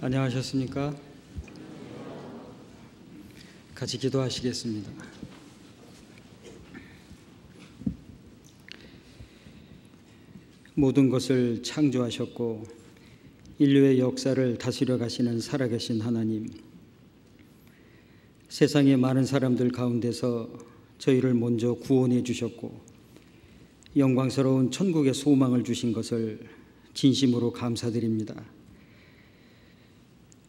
안녕하셨습니까? 같이 기도하시겠습니다. 모든 것을 창조하셨고 인류의 역사를 다스려 가시는 살아계신 하나님, 세상의 많은 사람들 가운데서 저희를 먼저 구원해 주셨고 영광스러운 천국의 소망을 주신 것을 진심으로 감사드립니다.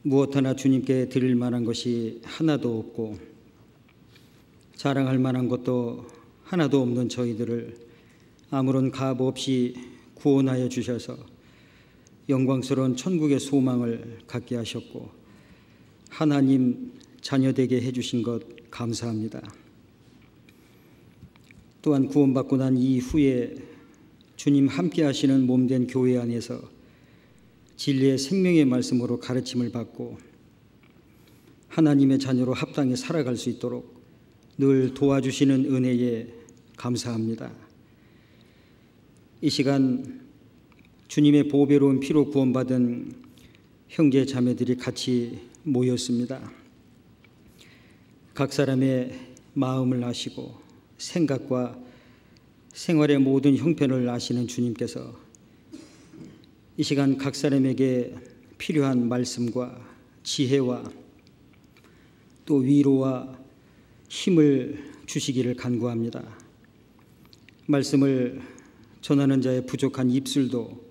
무엇 하나 주님께 드릴 만한 것이 하나도 없고 자랑할 만한 것도 하나도 없는 저희들을 아무런 값 없이 구원하여 주셔서 영광스러운 천국의 소망을 갖게 하셨고 하나님 자녀되게 해주신 것 감사합니다. 또한 구원받고 난 이후에 주님 함께 하시는 몸된 교회 안에서 진리의 생명의 말씀으로 가르침을 받고 하나님의 자녀로 합당히 살아갈 수 있도록 늘 도와주시는 은혜에 감사합니다. 이 시간 주님의 보배로운 피로 구원받은 형제 자매들이 같이 모였습니다. 각 사람의 마음을 아시고 생각과 생활의 모든 형편을 아시는 주님께서 이 시간 각 사람에게 필요한 말씀과 지혜와 또 위로와 힘을 주시기를 간구합니다. 말씀을 전하는 자의 부족한 입술도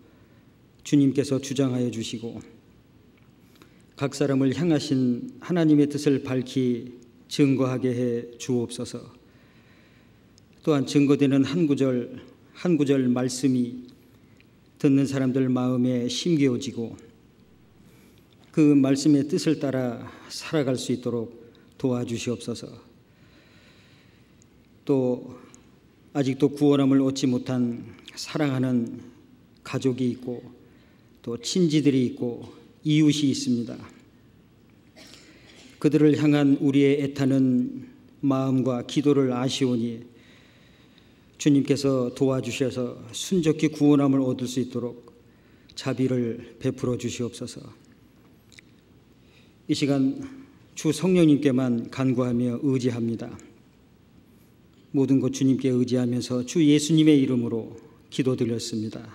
주님께서 주장하여 주시고 각 사람을 향하신 하나님의 뜻을 밝히 증거하게 해 주옵소서. 또한 증거되는 한 구절 한 구절 말씀이 듣는 사람들 마음에 심겨지고 그 말씀의 뜻을 따라 살아갈 수 있도록 도와주시옵소서. 또 아직도 구원함을 얻지 못한 사랑하는 가족이 있고 또 친지들이 있고 이웃이 있습니다. 그들을 향한 우리의 애타는 마음과 기도를 아시오니 주님께서 도와주셔서 순적히 구원함을 얻을 수 있도록 자비를 베풀어 주시옵소서. 이 시간 주 성령님께만 간구하며 의지합니다. 모든 것 주님께 의지하면서 주 예수님의 이름으로 기도드렸습니다.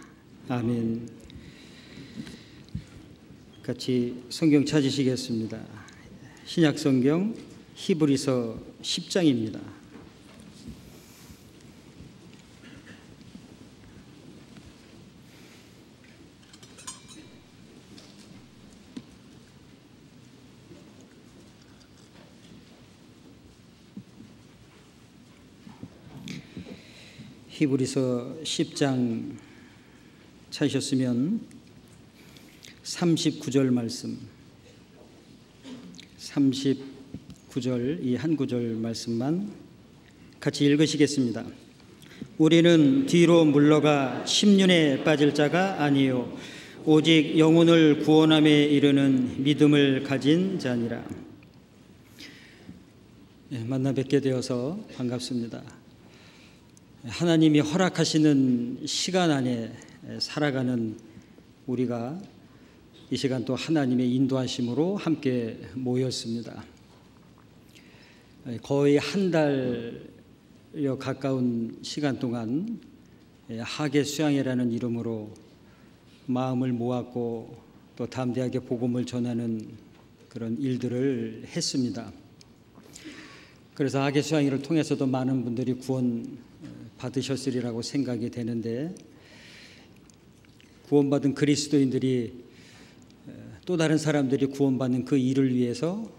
아멘. 같이 성경 찾으시겠습니다. 신약 성경 히브리서 10장입니다. 히브리서 10장 찾으셨으면 39절 말씀, 39절 이 한 구절 말씀만 같이 읽으시겠습니다. 우리는 뒤로 물러가 심륜에 빠질 자가 아니요 오직 영혼을 구원함에 이르는 믿음을 가진 자니라. 만나 뵙게 되어서 반갑습니다. 하나님이 허락하시는 시간 안에 살아가는 우리가 이 시간 또 하나님의 인도하심으로 함께 모였습니다. 거의 한 달여 가까운 시간 동안 하계 수양회라는 이름으로 마음을 모았고 또 담대하게 복음을 전하는 그런 일들을 했습니다. 그래서 하계 수양회를 통해서도 많은 분들이 구원 받으셨으리라고 생각이 되는데 구원받은 그리스도인들이 또 다른 사람들이 구원받는 그 일을 위해서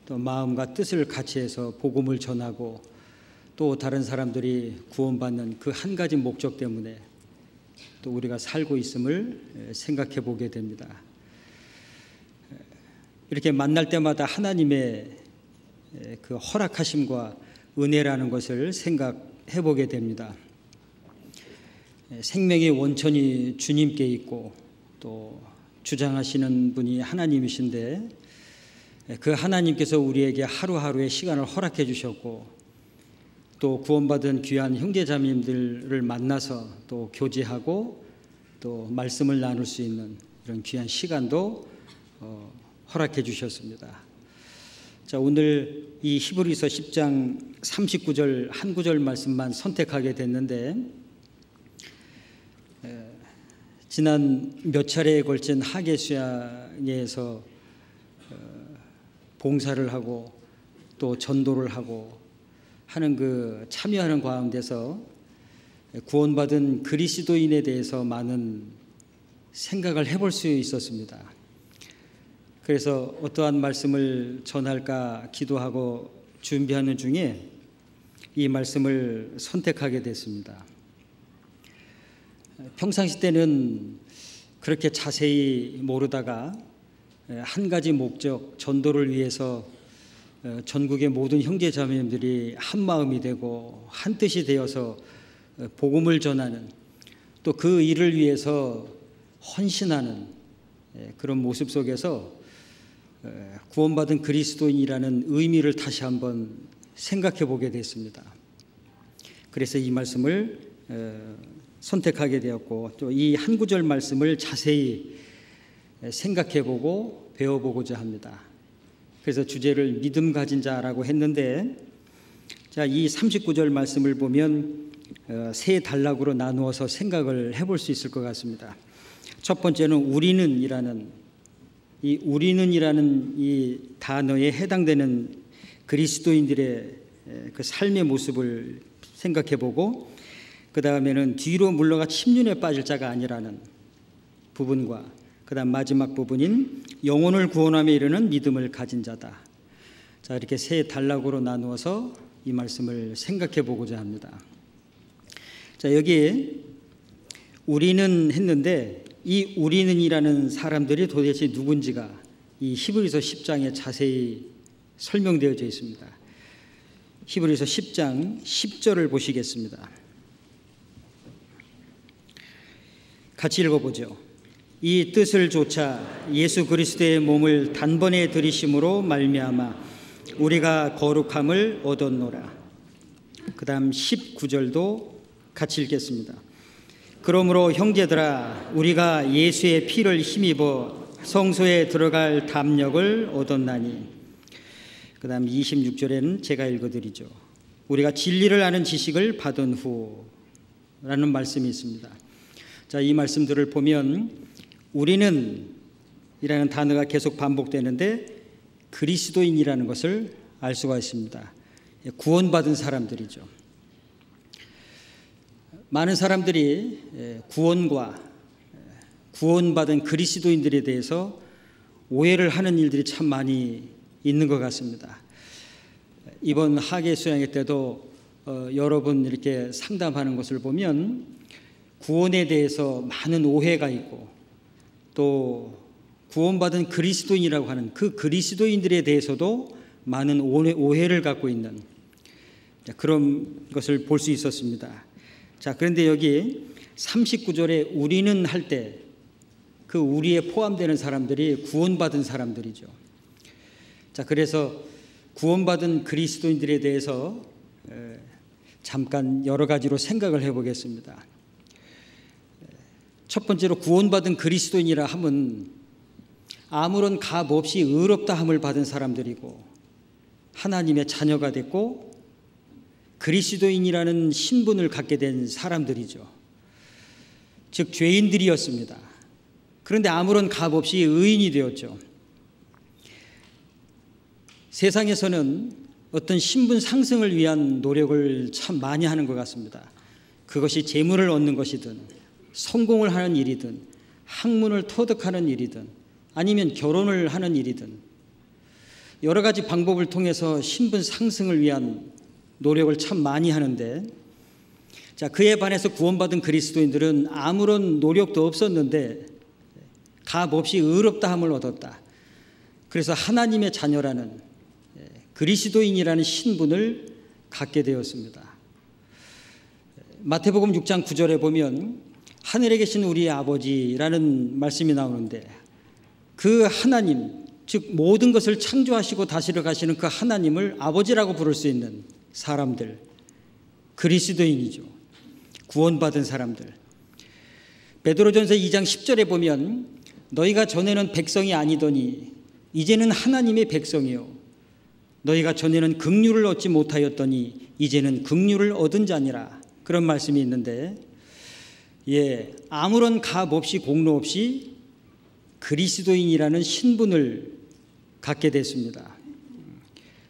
또 마음과 뜻을 같이 해서 복음을 전하고 또 다른 사람들이 구원받는 그 한 가지 목적 때문에 또 우리가 살고 있음을 생각해 보게 됩니다. 이렇게 만날 때마다 하나님의 그 허락하심과 은혜라는 것을 생각해 보게 됩니다. 생명의 원천이 주님께 있고 또 주장하시는 분이 하나님이신데 그 하나님께서 우리에게 하루하루의 시간을 허락해 주셨고 또 구원받은 귀한 형제자매님들을 만나서 또 교제하고 또 말씀을 나눌 수 있는 이런 귀한 시간도 허락해 주셨습니다. 자, 오늘 이 히브리서 10장 39절 한 구절 말씀만 선택하게 됐는데, 지난 몇 차례에 걸친 하계 수양회에서 봉사를 하고 또 전도를 하고 하는 그 참여하는 가운데서 구원받은 그리스도인에 대해서 많은 생각을 해볼 수 있었습니다. 그래서 어떠한 말씀을 전할까 기도하고 준비하는 중에 이 말씀을 선택하게 됐습니다. 평상시 때는 그렇게 자세히 모르다가 한 가지 목적, 전도를 위해서 전국의 모든 형제 자매님들이 한 마음이 되고 한 뜻이 되어서 복음을 전하는, 또 그 일을 위해서 헌신하는 그런 모습 속에서 구원받은 그리스도인이라는 의미를 다시 한번 생각해 보게 됐습니다. 그래서 이 말씀을 선택하게 되었고, 또 이 한 구절 말씀을 자세히 생각해 보고 배워보고자 합니다. 그래서 주제를 믿음 가진 자라고 했는데, 자, 이 39절 말씀을 보면 세 단락으로 나누어서 생각을 해볼 수 있을 것 같습니다. 첫 번째는 우리는이라는 이 단어에 해당되는 그리스도인들의 그 삶의 모습을 생각해 보고, 그 다음에는 뒤로 물러가 침륜에 빠질 자가 아니라는 부분과, 그 다음 마지막 부분인 영혼을 구원함에 이르는 믿음을 가진 자다. 자, 이렇게 세 단락으로 나누어서 이 말씀을 생각해 보고자 합니다. 자, 여기에 우리는 했는데, 이 우리는이라는 사람들이 도대체 누군지가 이 히브리서 10장에 자세히 설명되어져 있습니다. 히브리서 10장 10절을 보시겠습니다. 같이 읽어보죠. 이 뜻을 조차 예수 그리스도의 몸을 단번에 들이심으로 말미암아 우리가 거룩함을 얻었노라. 그 다음 19절도 같이 읽겠습니다. 그러므로 형제들아, 우리가 예수의 피를 힘입어 성소에 들어갈 담력을 얻었나니. 그 다음 26절에는 제가 읽어드리죠. 우리가 진리를 아는 지식을 받은 후라는 말씀이 있습니다. 자, 이 말씀들을 보면 우리는 이라는 단어가 계속 반복되는데 그리스도인이라는 것을 알 수가 있습니다. 구원받은 사람들이죠. 많은 사람들이 구원과 구원받은 그리스도인들에 대해서 오해를 하는 일들이 참 많이 있는 것 같습니다. 이번 하계 수양회 때도 여러 분 이렇게 상담하는 것을 보면 구원에 대해서 많은 오해가 있고, 또 구원받은 그리스도인이라고 하는 그 그리스도인들에 대해서도 많은 오해를 갖고 있는 그런 것을 볼 수 있었습니다. 자, 그런데 여기 39절에 우리는 할 때 그 우리에 포함되는 사람들이 구원받은 사람들이죠. 자, 그래서 구원받은 그리스도인들에 대해서 잠깐 여러 가지로 생각을 해보겠습니다. 첫 번째로 구원받은 그리스도인이라 함은 아무런 값 없이 의롭다 함을 받은 사람들이고 하나님의 자녀가 됐고 그리스도인이라는 신분을 갖게 된 사람들이죠. 즉 죄인들이었습니다. 그런데 아무런 값 없이 의인이 되었죠. 세상에서는 어떤 신분 상승을 위한 노력을 참 많이 하는 것 같습니다. 그것이 재물을 얻는 것이든 성공을 하는 일이든 학문을 터득하는 일이든 아니면 결혼을 하는 일이든 여러 가지 방법을 통해서 신분 상승을 위한 노력을 참 많이 하는데, 자, 그에 반해서 구원받은 그리스도인들은 아무런 노력도 없었는데 값 없이 의롭다함을 얻었다. 그래서 하나님의 자녀라는 그리스도인이라는 신분을 갖게 되었습니다. 마태복음 6장 9절에 보면 하늘에 계신 우리 아버지라는 말씀이 나오는데, 그 하나님, 즉 모든 것을 창조하시고 다스려 가시는 그 하나님을 아버지라고 부를 수 있는 사람들, 그리스도인이죠. 구원받은 사람들. 베드로전서 2장 10절에 보면 너희가 전에는 백성이 아니더니 이제는 하나님의 백성이요 너희가 전에는 긍휼을 얻지 못하였더니 이제는 긍휼을 얻은 자니라. 그런 말씀이 있는데, 아무런 값 없이 공로 없이 그리스도인이라는 신분을 갖게 됐습니다.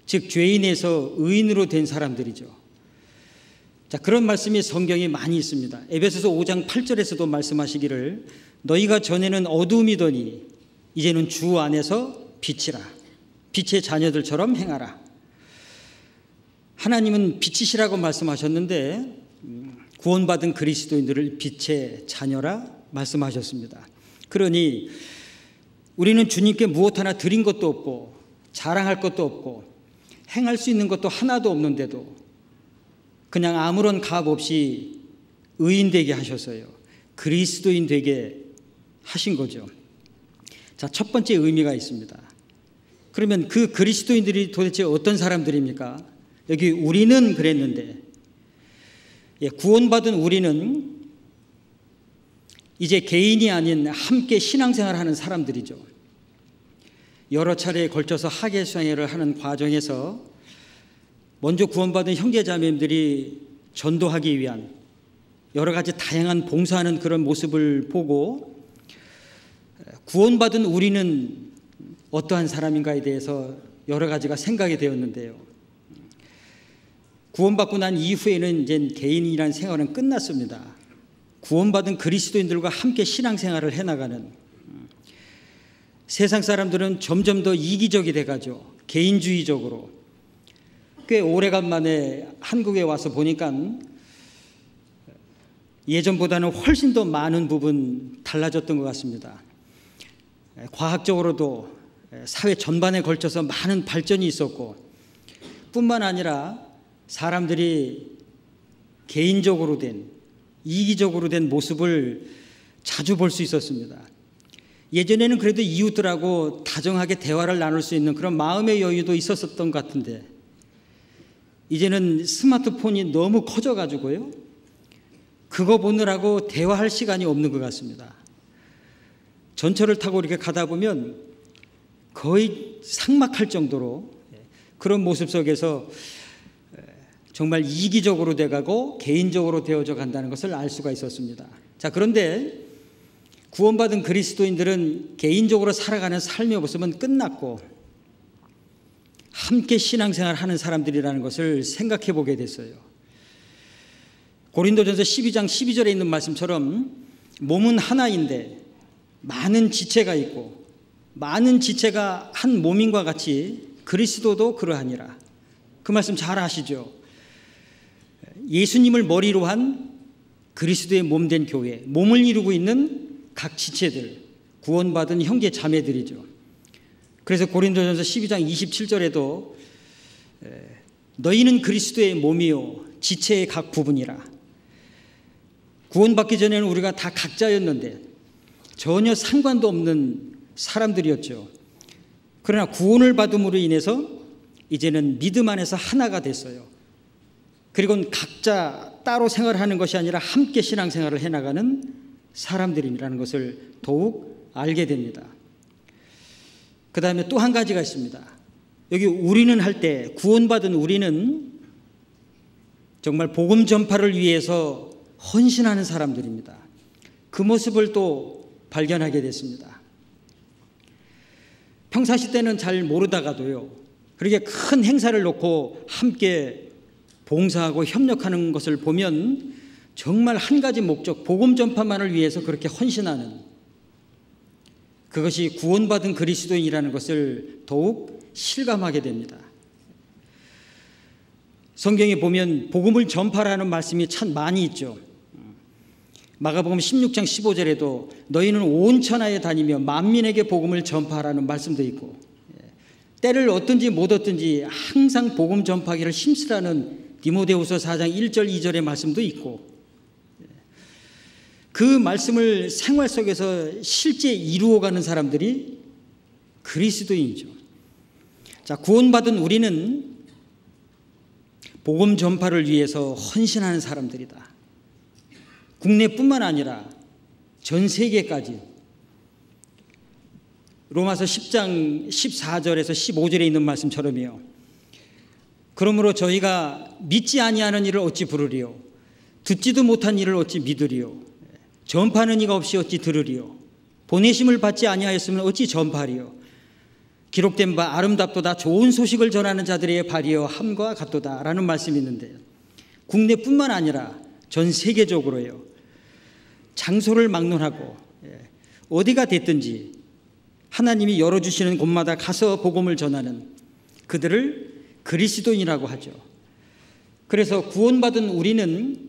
즉 죄인에서 의인으로 된 사람들이죠. 자, 그런 말씀이 성경에 많이 있습니다. 에베소서 5장 8절에서도 말씀하시기를 너희가 전에는 어두움이더니 이제는 주 안에서 빛이라. 빛의 자녀들처럼 행하라. 하나님은 빛이시라고 말씀하셨는데 구원받은 그리스도인들을 빛의 자녀라 말씀하셨습니다. 그러니 우리는 주님께 무엇 하나 드린 것도 없고 자랑할 것도 없고 행할 수 있는 것도 하나도 없는데도 그냥 아무런 값 없이 의인 되게 하셨어요. 그리스도인 되게 하신 거죠. 자, 첫 번째 의미가 있습니다. 그러면 그 그리스도인들이 도대체 어떤 사람들입니까? 여기 우리는 그랬는데, 구원받은 우리는 이제 개인이 아닌 함께 신앙생활을 하는 사람들이죠. 여러 차례에 걸쳐서 학예수양회를 하는 과정에서 먼저 구원받은 형제자매님들이 전도하기 위한 여러 가지 다양한 봉사하는 그런 모습을 보고 구원받은 우리는 어떠한 사람인가에 대해서 여러 가지가 생각이 되었는데요. 구원받고 난 이후에는 이제 개인이라는 생활은 끝났습니다. 구원받은 그리스도인들과 함께 신앙생활을 해나가는, 세상 사람들은 점점 더 이기적이 돼가죠. 개인주의적으로. 꽤 오래간만에 한국에 와서 보니까 예전보다는 훨씬 더 많은 부분 달라졌던 것 같습니다. 과학적으로도 사회 전반에 걸쳐서 많은 발전이 있었고, 뿐만 아니라 사람들이 개인적으로 된, 이기적으로 된 모습을 자주 볼 수 있었습니다. 예전에는 그래도 이웃들하고 다정하게 대화를 나눌 수 있는 그런 마음의 여유도 있었던 것 같은데, 이제는 스마트폰이 너무 커져가지고요, 그거 보느라고 대화할 시간이 없는 것 같습니다. 전철을 타고 이렇게 가다 보면 거의 삭막할 정도로 그런 모습 속에서 정말 이기적으로 돼가고 개인적으로 되어져 간다는 것을 알 수가 있었습니다. 자, 그런데 구원받은 그리스도인들은 개인적으로 살아가는 삶의 모습은 끝났고 함께 신앙생활 하는 사람들이라는 것을 생각해 보게 됐어요. 고린도전서 12장 12절에 있는 말씀처럼 몸은 하나인데 많은 지체가 있고 많은 지체가 한 몸인과 같이 그리스도도 그러하니라. 그 말씀 잘 아시죠? 예수님을 머리로 한 그리스도의 몸된 교회, 몸을 이루고 있는 각 지체들, 구원받은 형제 자매들이죠. 그래서 고린도전서 12장 27절에도 너희는 그리스도의 몸이요 지체의 각 부분이라. 구원받기 전에는 우리가 다 각자였는데 전혀 상관도 없는 사람들이었죠. 그러나 구원을 받음으로 인해서 이제는 믿음 안에서 하나가 됐어요. 그리고 각자 따로 생활하는 것이 아니라 함께 신앙생활을 해나가는 사람들이라는 것을 더욱 알게 됩니다. 그 다음에 또 한 가지가 있습니다. 여기 우리는 할 때 구원받은 우리는 정말 복음 전파를 위해서 헌신하는 사람들입니다. 그 모습을 또 발견하게 됐습니다. 평상시 때는 잘 모르다가도요, 그렇게 큰 행사를 놓고 함께 봉사하고 협력하는 것을 보면 정말 한 가지 목적, 복음 전파만을 위해서 그렇게 헌신하는, 그것이 구원받은 그리스도인이라는 것을 더욱 실감하게 됩니다. 성경에 보면 복음을 전파라는 말씀이 참 많이 있죠. 마가복음 16장 15절에도 너희는 온 천하에 다니며 만민에게 복음을 전파하라는 말씀도 있고, 때를 얻든지 못 얻든지 항상 복음 전파하기를 힘쓰라는 디모데후서 4장 1절 2절의 말씀도 있고, 그 말씀을 생활 속에서 실제 이루어가는 사람들이 그리스도인이죠. 자, 구원받은 우리는 복음 전파를 위해서 헌신하는 사람들이다. 국내뿐만 아니라 전 세계까지 로마서 10장 14절에서 15절에 있는 말씀처럼이요. 그러므로 저희가 믿지 아니하는 일을 어찌 부르리요? 듣지도 못한 일을 어찌 믿으리요? 전파하는 이가 없이 어찌 들으리요? 보내심을 받지 아니하였으면 어찌 전파하리요? 기록된 바 아름답도다 좋은 소식을 전하는 자들의 발이여 함과 같도다 라는 말씀이 있는데, 국내뿐만 아니라 전 세계적으로요, 장소를 막론하고 어디가 됐든지 하나님이 열어주시는 곳마다 가서 복음을 전하는 그들을 그리스도인이라고 하죠. 그래서 구원받은 우리는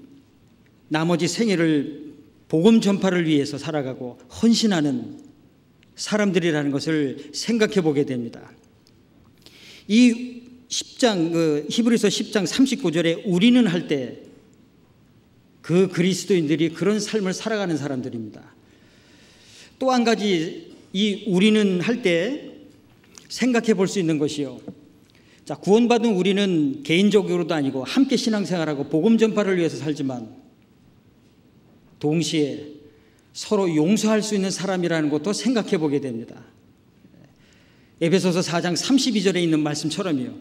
나머지 생애를 복음 전파를 위해서 살아가고 헌신하는 사람들이라는 것을 생각해 보게 됩니다. 이 10장, 히브리서 10장 39절에 우리는 할 때 그 그리스도인들이 그런 삶을 살아가는 사람들입니다. 또 한 가지 이 우리는 할 때 생각해 볼 수 있는 것이요. 자, 구원받은 우리는 개인적으로도 아니고 함께 신앙생활하고 복음 전파를 위해서 살지만 동시에 서로 용서할 수 있는 사람이라는 것도 생각해 보게 됩니다. 에베소서 4장 32절에 있는 말씀처럼요.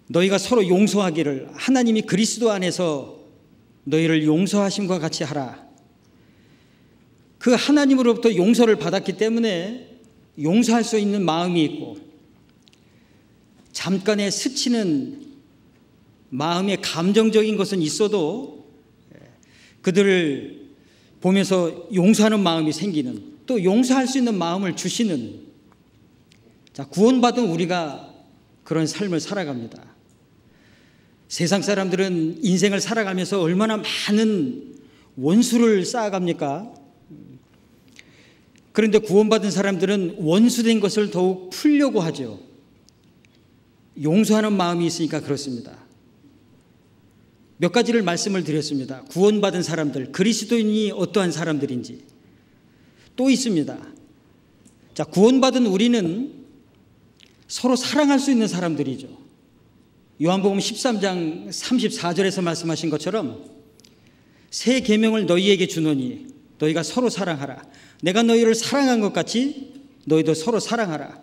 너희가 서로 용서하기를 하나님이 그리스도 안에서 너희를 용서하심과 같이 하라. 그 하나님으로부터 용서를 받았기 때문에 용서할 수 있는 마음이 있고, 잠깐의 스치는 마음의 감정적인 것은 있어도 그들을 보면서 용서하는 마음이 생기는, 또 용서할 수 있는 마음을 주시는, 자, 구원받은 우리가 그런 삶을 살아갑니다. 세상 사람들은 인생을 살아가면서 얼마나 많은 원수를 쌓아갑니까? 그런데 구원받은 사람들은 원수된 것을 더욱 풀려고 하죠. 용서하는 마음이 있으니까 그렇습니다. 몇 가지를 말씀을 드렸습니다. 구원받은 사람들, 그리스도인이 어떠한 사람들인지. 또 있습니다. 자, 구원받은 우리는 서로 사랑할 수 있는 사람들이죠. 요한복음 13장 34절에서 말씀하신 것처럼 새 계명을 너희에게 주노니 너희가 서로 사랑하라. 내가 너희를 사랑한 것 같이 너희도 서로 사랑하라.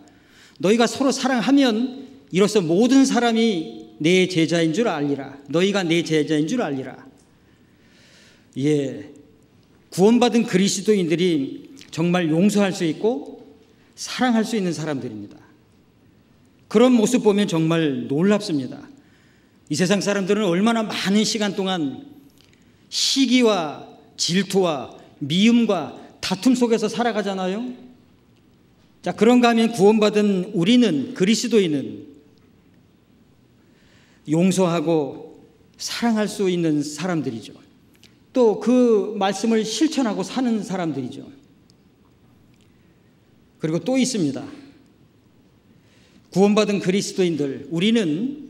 너희가 서로 사랑하면 이로써 모든 사람이 내 제자인 줄 알리라. 너희가 내 제자인 줄 알리라. 예, 구원받은 그리스도인들이 정말 용서할 수 있고 사랑할 수 있는 사람들입니다. 그런 모습 보면 정말 놀랍습니다. 이 세상 사람들은 얼마나 많은 시간 동안 시기와 질투와 미움과 다툼 속에서 살아가잖아요. 자, 그런가 하면 구원받은 우리는, 그리스도인은 용서하고 사랑할 수 있는 사람들이죠. 또 그 말씀을 실천하고 사는 사람들이죠. 그리고 또 있습니다. 구원받은 그리스도인들, 우리는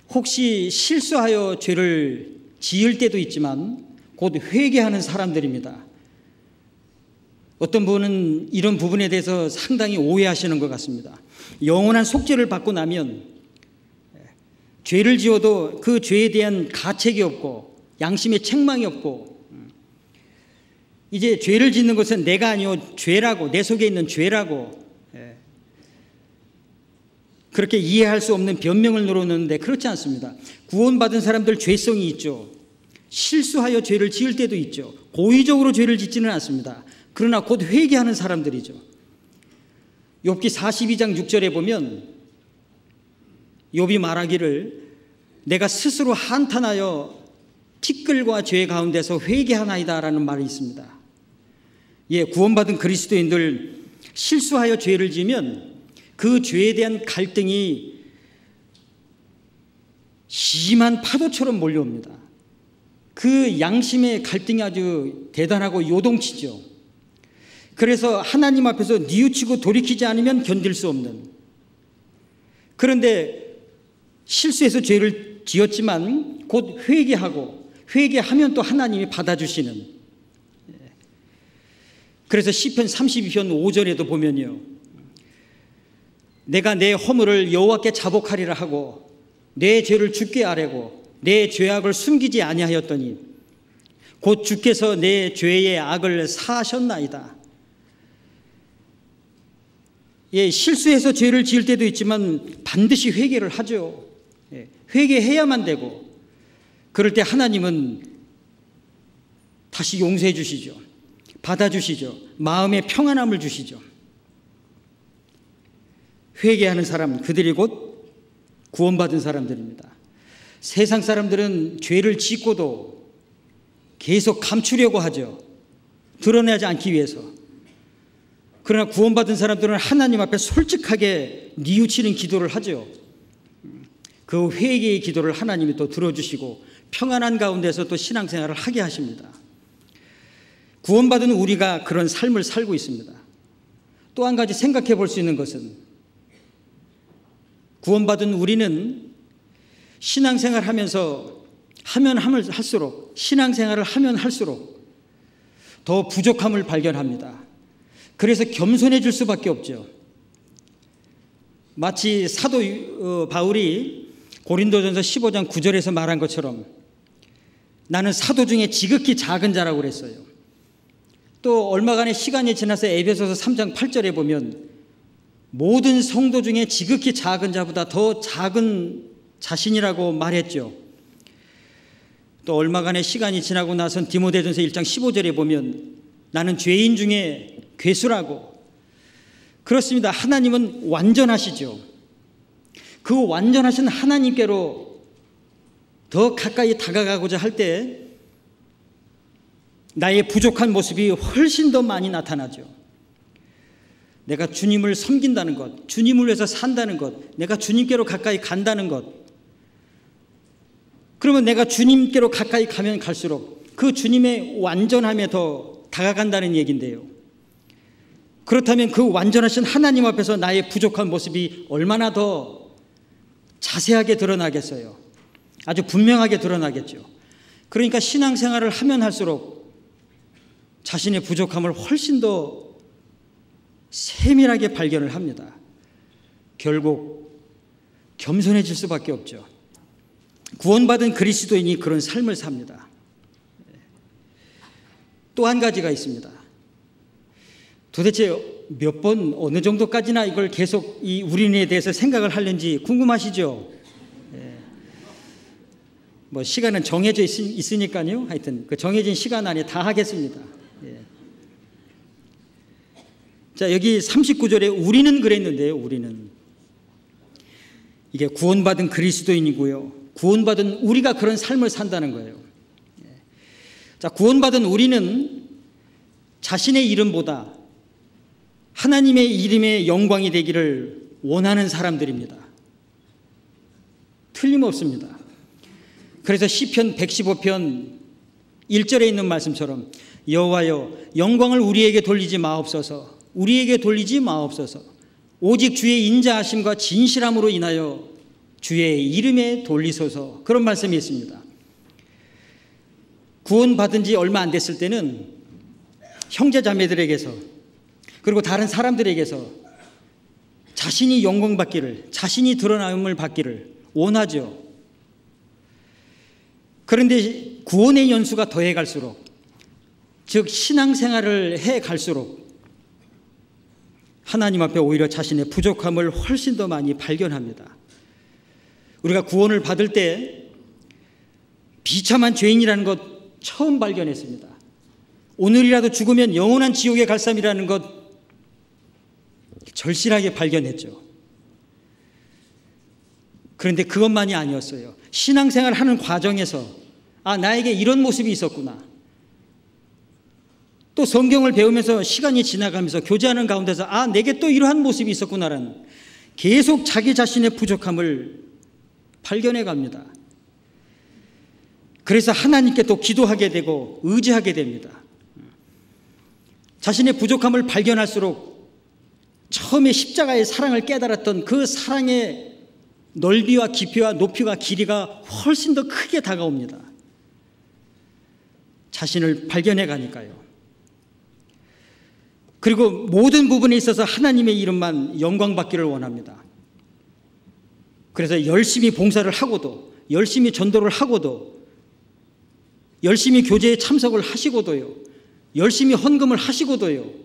혹시 실수하여 죄를 지을 때도 있지만 곧 회개하는 사람들입니다. 어떤 분은 이런 부분에 대해서 상당히 오해하시는 것 같습니다. 영원한 속죄를 받고 나면 죄를 지어도 그 죄에 대한 가책이 없고 양심의 책망이 없고, 이제 죄를 짓는 것은 내가 아니요 죄라고, 내 속에 있는 죄라고 그렇게 이해할 수 없는 변명을 늘어놓는데, 그렇지 않습니다. 구원받은 사람들 죄성이 있죠. 실수하여 죄를 지을 때도 있죠. 고의적으로 죄를 짓지는 않습니다. 그러나 곧 회개하는 사람들이죠. 욥기 42장 6절에 보면 욥이 말하기를 내가 스스로 한탄하여 티끌과 죄 가운데서 회개하나이다 라는 말이 있습니다. 예, 구원받은 그리스도인들 실수하여 죄를 지으면 그 죄에 대한 갈등이 심한 파도처럼 몰려옵니다. 그 양심의 갈등이 아주 대단하고 요동치죠. 그래서 하나님 앞에서 뉘우치고 돌이키지 않으면 견딜 수 없는, 그런데 실수해서 죄를 지었지만 곧 회개하면 또 하나님이 받아주시는, 그래서 시편 32편 5절에도 보면요, 내가 내 허물을 여호와께 자복하리라 하고 내 죄를 주께 아뢰고 내 죄악을 숨기지 아니하였더니 곧 주께서 내 죄의 악을 사하셨나이다. 실수해서 죄를 지을 때도 있지만 반드시 회개를 하죠. 회개해야만 되고, 그럴 때 하나님은 다시 용서해 주시죠. 받아주시죠. 마음의 평안함을 주시죠. 회개하는 사람, 그들이 곧 구원받은 사람들입니다. 세상 사람들은 죄를 짓고도 계속 감추려고 하죠. 드러내지 않기 위해서. 그러나 구원받은 사람들은 하나님 앞에 솔직하게 뉘우치는 기도를 하죠. 그 회개의 기도를 하나님이 또 들어주시고 평안한 가운데서 또 신앙생활을 하게 하십니다. 구원받은 우리가 그런 삶을 살고 있습니다. 또 한 가지 생각해 볼 수 있는 것은, 구원받은 우리는 신앙생활 하면서 신앙생활을 하면 할수록 더 부족함을 발견합니다. 그래서 겸손해질 수밖에 없죠. 마치 사도 바울이 고린도전서 15장 9절에서 말한 것처럼 나는 사도 중에 지극히 작은 자라고 그랬어요. 또 얼마간의 시간이 지나서 에베소서 3장 8절에 보면 모든 성도 중에 지극히 작은 자보다 더 작은 자신이라고 말했죠. 또 얼마간의 시간이 지나고 나선 디모데전서 1장 15절에 보면 나는 죄인 중에 괴수라고. 그렇습니다. 하나님은 완전하시죠. 그 완전하신 하나님께로 더 가까이 다가가고자 할 때 나의 부족한 모습이 훨씬 더 많이 나타나죠. 내가 주님을 섬긴다는 것, 주님을 위해서 산다는 것, 내가 주님께로 가까이 간다는 것, 그러면 내가 주님께로 가까이 가면 갈수록 그 주님의 완전함에 더 다가간다는 얘기인데요. 그렇다면 그 완전하신 하나님 앞에서 나의 부족한 모습이 얼마나 더 자세하게 드러나겠어요. 아주 분명하게 드러나겠죠. 그러니까 신앙생활을 하면 할수록 자신의 부족함을 훨씬 더 세밀하게 발견을 합니다. 결국 겸손해질 수밖에 없죠. 구원받은 그리스도인이 그런 삶을 삽니다. 또 한 가지가 있습니다. 도대체 몇 번 어느 정도까지나 이걸 계속 이 우리에 대해서 생각을 하는지 궁금하시죠? 뭐 시간은 정해져 있으니까요. 하여튼 그 정해진 시간 안에 다 하겠습니다. 자, 여기 39절에 우리는 그랬는데요. 우리는 이게 구원받은 그리스도인이고요. 구원받은 우리가 그런 삶을 산다는 거예요. 자, 구원받은 우리는 자신의 이름보다 하나님의 이름의 영광이 되기를 원하는 사람들입니다. 틀림없습니다. 그래서 시편 115편 1절에 있는 말씀처럼 여호와여 영광을 우리에게 돌리지 마옵소서. 우리에게 돌리지 마옵소서. 오직 주의 인자하심과 진실함으로 인하여 주의 이름에 돌리소서. 그런 말씀이 있습니다. 구원받은 지 얼마 안 됐을 때는 형제 자매들에게서 그리고 다른 사람들에게서 자신이 영광받기를, 자신이 드러남을 받기를 원하죠. 그런데 구원의 연수가 더해 갈수록, 즉 신앙생활을 해 갈수록 하나님 앞에 오히려 자신의 부족함을 훨씬 더 많이 발견합니다. 우리가 구원을 받을 때 비참한 죄인이라는 것 처음 발견했습니다. 오늘이라도 죽으면 영원한 지옥에 갈 삶이라는 것 절실하게 발견했죠. 그런데 그것만이 아니었어요. 신앙생활 하는 과정에서 나에게 이런 모습이 있었구나. 또 성경을 배우면서 시간이 지나가면서 교제하는 가운데서 내게 또 이러한 모습이 있었구나라는 계속 자기 자신의 부족함을 발견해 갑니다. 그래서 하나님께 또 기도하게 되고 의지하게 됩니다. 자신의 부족함을 발견할수록 처음에 십자가의 사랑을 깨달았던 그 사랑의 넓이와 깊이와 높이와 길이가 훨씬 더 크게 다가옵니다. 자신을 발견해 가니까요. 그리고 모든 부분에 있어서 하나님의 이름만 영광받기를 원합니다. 그래서 열심히 봉사를 하고도, 열심히 전도를 하고도, 열심히 교제에 참석을 하시고도요, 열심히 헌금을 하시고도요,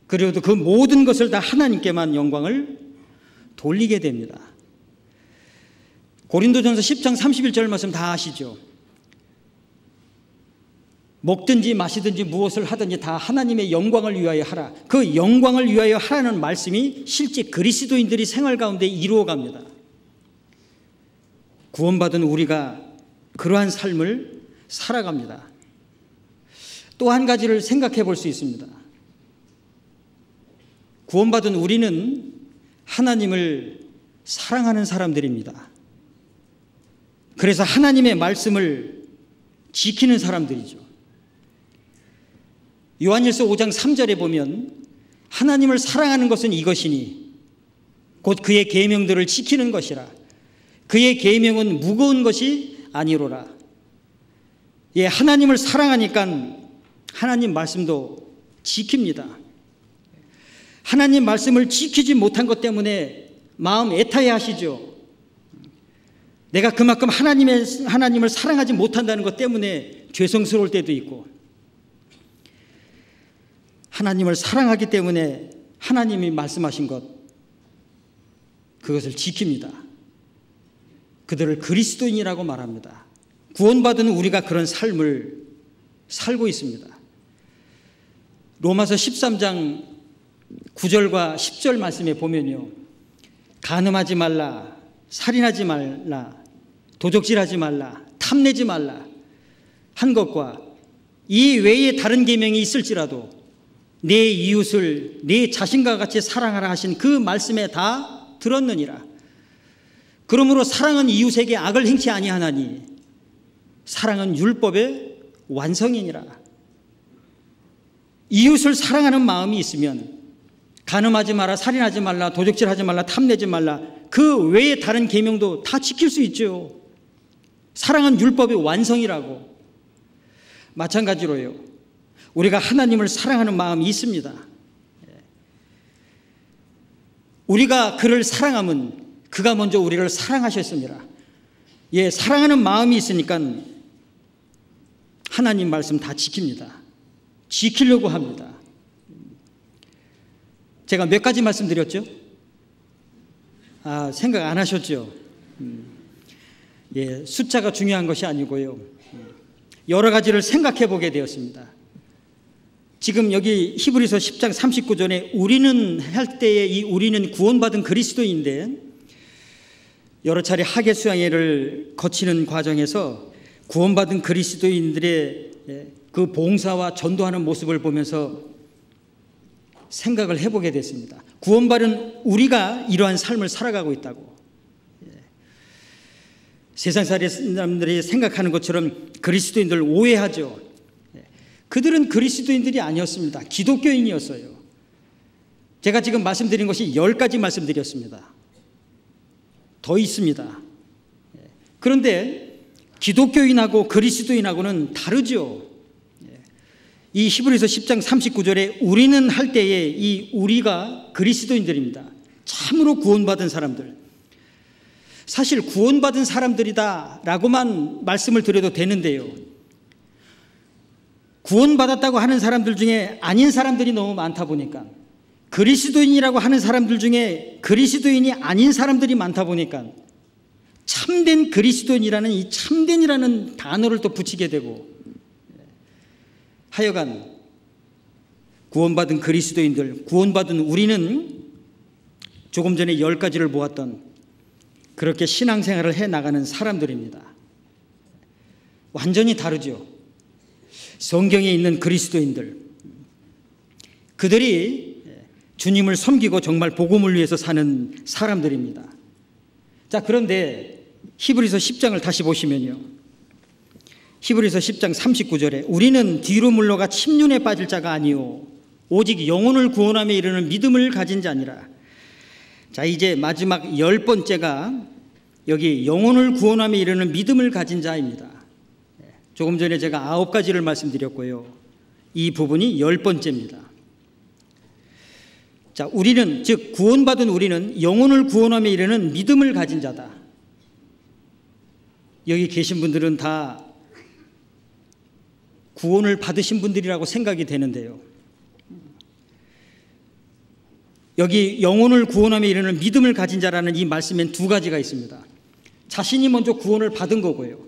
그리고 그 모든 것을 다 하나님께만 영광을 돌리게 됩니다. 고린도전서 10장 31절 말씀 다 아시죠? 먹든지 마시든지 무엇을 하든지 다 하나님의 영광을 위하여 하라. 그 영광을 위하여 하라는 말씀이 실제 그리스도인들이 생활 가운데 이루어갑니다. 구원받은 우리가 그러한 삶을 살아갑니다. 또 한 가지를 생각해 볼 수 있습니다. 구원받은 우리는 하나님을 사랑하는 사람들입니다. 그래서 하나님의 말씀을 지키는 사람들이죠. 요한일서 5장 3절에 보면 하나님을 사랑하는 것은 이것이니 곧 그의 계명들을 지키는 것이라. 그의 계명은 무거운 것이 아니로라. 예, 하나님을 사랑하니까 하나님 말씀도 지킵니다. 하나님 말씀을 지키지 못한 것 때문에 마음 애타해 하시죠. 내가 그만큼 하나님을 사랑하지 못한다는 것 때문에 죄송스러울 때도 있고, 하나님을 사랑하기 때문에 하나님이 말씀하신 것, 그것을 지킵니다. 그들을 그리스도인이라고 말합니다. 구원받은 우리가 그런 삶을 살고 있습니다. 로마서 13장 9절과 10절 말씀에 보면요, 간음하지 말라, 살인하지 말라, 도적질하지 말라, 탐내지 말라 한 것과 이 외에 다른 계명이 있을지라도 내 이웃을 내 자신과 같이 사랑하라 하신 그 말씀에 다 들었느니라. 그러므로 사랑은 이웃에게 악을 행치 아니하나니 사랑은 율법의 완성이니라. 이웃을 사랑하는 마음이 있으면 간음하지 마라, 살인하지 말라, 도적질하지 말라, 탐내지 말라, 그 외에 다른 계명도 다 지킬 수 있죠. 사랑은 율법의 완성이라고. 마찬가지로요, 우리가 하나님을 사랑하는 마음이 있습니다. 우리가 그를 사랑하면 그가 먼저 우리를 사랑하셨습니다. 예, 사랑하는 마음이 있으니까 하나님 말씀 다 지킵니다. 지키려고 합니다. 제가 몇 가지 말씀드렸죠? 생각 안 하셨죠? 예, 숫자가 중요한 것이 아니고요, 여러 가지를 생각해 보게 되었습니다. 지금 여기 히브리서 10장 39절에 우리는 할 때에 이 우리는 구원받은 그리스도인데, 여러 차례 하계수양회를 거치는 과정에서 구원받은 그리스도인들의 그 봉사와 전도하는 모습을 보면서 생각을 해보게 됐습니다. 구원받은 우리가 이러한 삶을 살아가고 있다고. 세상 사람들이 생각하는 것처럼 그리스도인들 오해하죠. 그들은 그리스도인들이 아니었습니다. 기독교인이었어요. 제가 지금 말씀드린 것이 10가지 말씀드렸습니다. 더 있습니다. 그런데 기독교인하고 그리스도인하고는 다르죠. 이 히브리서 10장 39절에 우리는 할 때에 이 우리가 그리스도인들입니다. 참으로 구원받은 사람들. 사실 구원받은 사람들이다 라고만 말씀을 드려도 되는데요, 구원받았다고 하는 사람들 중에 아닌 사람들이 너무 많다 보니까, 그리스도인이라고 하는 사람들 중에 그리스도인이 아닌 사람들이 많다 보니까 참된 그리스도인이라는 이 참된이라는 단어를 또 붙이게 되고, 하여간 구원받은 그리스도인들, 구원받은 우리는 조금 전에 10가지를 보았던 그렇게 신앙생활을 해나가는 사람들입니다. 완전히 다르죠. 성경에 있는 그리스도인들, 그들이 주님을 섬기고 정말 복음을 위해서 사는 사람들입니다. 자, 그런데 히브리서 10장을 다시 보시면요, 히브리서 10장 39절에 우리는 뒤로 물러가 침륜에 빠질 자가 아니요 오직 영혼을 구원함에 이르는 믿음을 가진 자니라. 자, 이제 마지막 10번째가 여기 영혼을 구원함에 이르는 믿음을 가진 자입니다. 조금 전에 제가 9가지를 말씀드렸고요, 이 부분이 10번째입니다. 자, 우리는, 즉 구원받은 우리는 영혼을 구원함에 이르는 믿음을 가진 자다. 여기 계신 분들은 다 구원을 받으신 분들이라고 생각이 되는데요, 여기 영혼을 구원함에 이르는 믿음을 가진 자라는 이 말씀엔 두 가지가 있습니다. 자신이 먼저 구원을 받은 거고요.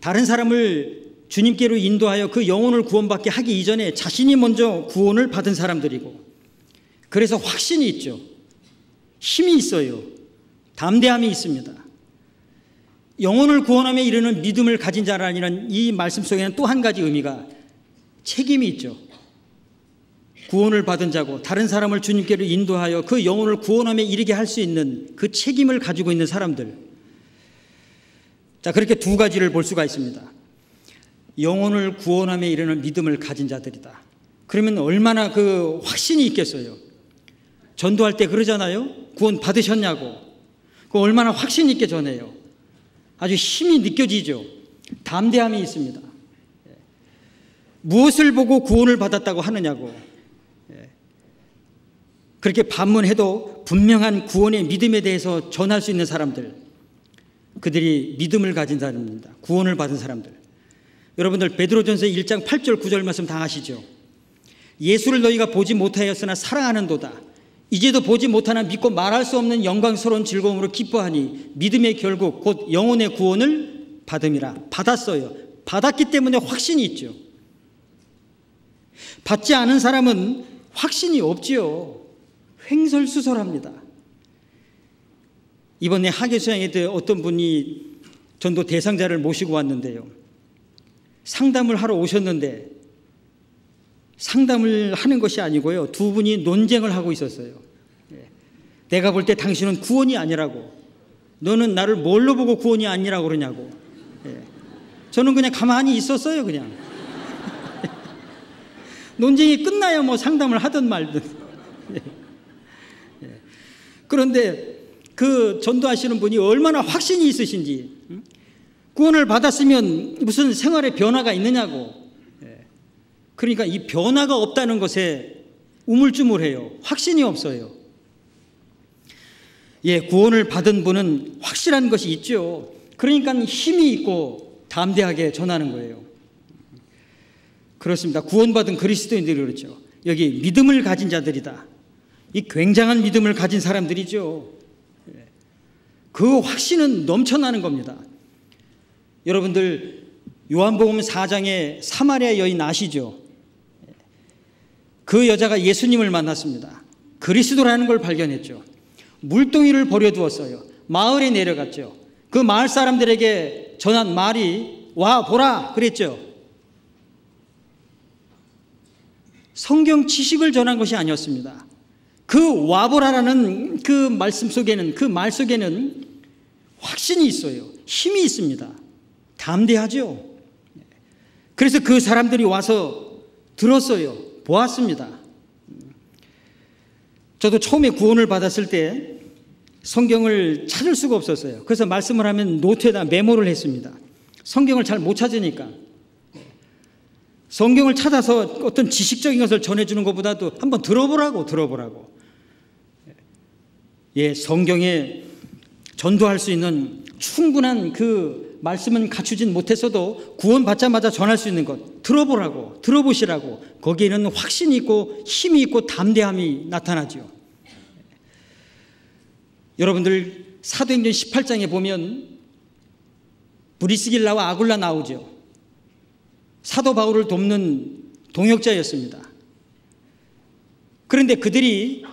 다른 사람을 주님께로 인도하여 그 영혼을 구원받게 하기 이전에 자신이 먼저 구원을 받은 사람들이고, 그래서 확신이 있죠. 힘이 있어요. 담대함이 있습니다. 영혼을 구원함에 이르는 믿음을 가진 자라는 이 말씀 속에는 또 한 가지 의미가 책임이 있죠. 구원을 받은 자고 다른 사람을 주님께로 인도하여 그 영혼을 구원함에 이르게 할 수 있는 그 책임을 가지고 있는 사람들. 자, 그렇게 두 가지를 볼 수가 있습니다. 영혼을 구원함에 이르는 믿음을 가진 자들이다. 그러면 얼마나 그 확신이 있겠어요. 전도할 때 그러잖아요. 구원 받으셨냐고. 그 얼마나 확신 있게 전해요. 아주 힘이 느껴지죠. 담대함이 있습니다. 무엇을 보고 구원을 받았다고 하느냐고. 그렇게 반문해도 분명한 구원의 믿음에 대해서 전할 수 있는 사람들, 그들이 믿음을 가진 사람입니다. 구원을 받은 사람들. 여러분들 베드로전서 1장 8절 9절 말씀 다 아시죠? 예수를 너희가 보지 못하였으나 사랑하는도다. 이제도 보지 못하나 믿고 말할 수 없는 영광스러운 즐거움으로 기뻐하니 믿음의 결국 곧 영혼의 구원을 받음이라. 받았어요. 받았기 때문에 확신이 있죠. 받지 않은 사람은 확신이 없지요. 횡설수설합니다. 이번에 하계수양에 어떤 분이 전도 대상자를 모시고 왔는데요. 상담을 하러 오셨는데 상담을 하는 것이 아니고요. 두 분이 논쟁을 하고 있었어요. 내가 볼 때 당신은 구원이 아니라고. 너는 나를 뭘로 보고 구원이 아니라고 그러냐고. 저는 그냥 가만히 있었어요. 그냥. 논쟁이 끝나야 뭐 상담을 하든 말든. 그런데 그 전도하시는 분이 얼마나 확신이 있으신지, 구원을 받았으면 무슨 생활에 변화가 있느냐고. 그러니까 이 변화가 없다는 것에 우물쭈물해요. 확신이 없어요. 구원을 받은 분은 확실한 것이 있죠. 그러니까 힘이 있고 담대하게 전하는 거예요. 그렇습니다. 구원받은 그리스도인들이 그렇죠. 여기 믿음을 가진 자들이다. 이 굉장한 믿음을 가진 사람들이죠. 그 확신은 넘쳐나는 겁니다. 여러분들 요한복음 4장에 사마리아 여인 아시죠? 그 여자가 예수님을 만났습니다. 그리스도라는 걸 발견했죠. 물동이를 버려두었어요. 마을에 내려갔죠. 그 마을 사람들에게 전한 말이 와 보라 그랬죠. 성경 지식을 전한 것이 아니었습니다. 그 와보라라는 그 말씀 속에는, 그 말 속에는 확신이 있어요. 힘이 있습니다. 담대하죠. 그래서 그 사람들이 와서 들었어요. 보았습니다. 저도 처음에 구원을 받았을 때 성경을 찾을 수가 없었어요. 그래서 말씀을 하면 노트에다 메모를 했습니다. 성경을 잘 못 찾으니까. 성경을 찾아서 어떤 지식적인 것을 전해주는 것보다도 한번 들어보라고. 성경에 전도할 수 있는 충분한 그 말씀은 갖추진 못했어도 구원받자마자 전할 수 있는 것 들어보시라고. 거기에는 확신이 있고 힘이 있고 담대함이 나타나죠. 여러분들 사도행전 18장에 보면 브리스길라와 아굴라 나오죠. 사도 바울을 돕는 동역자였습니다. 그런데 그들이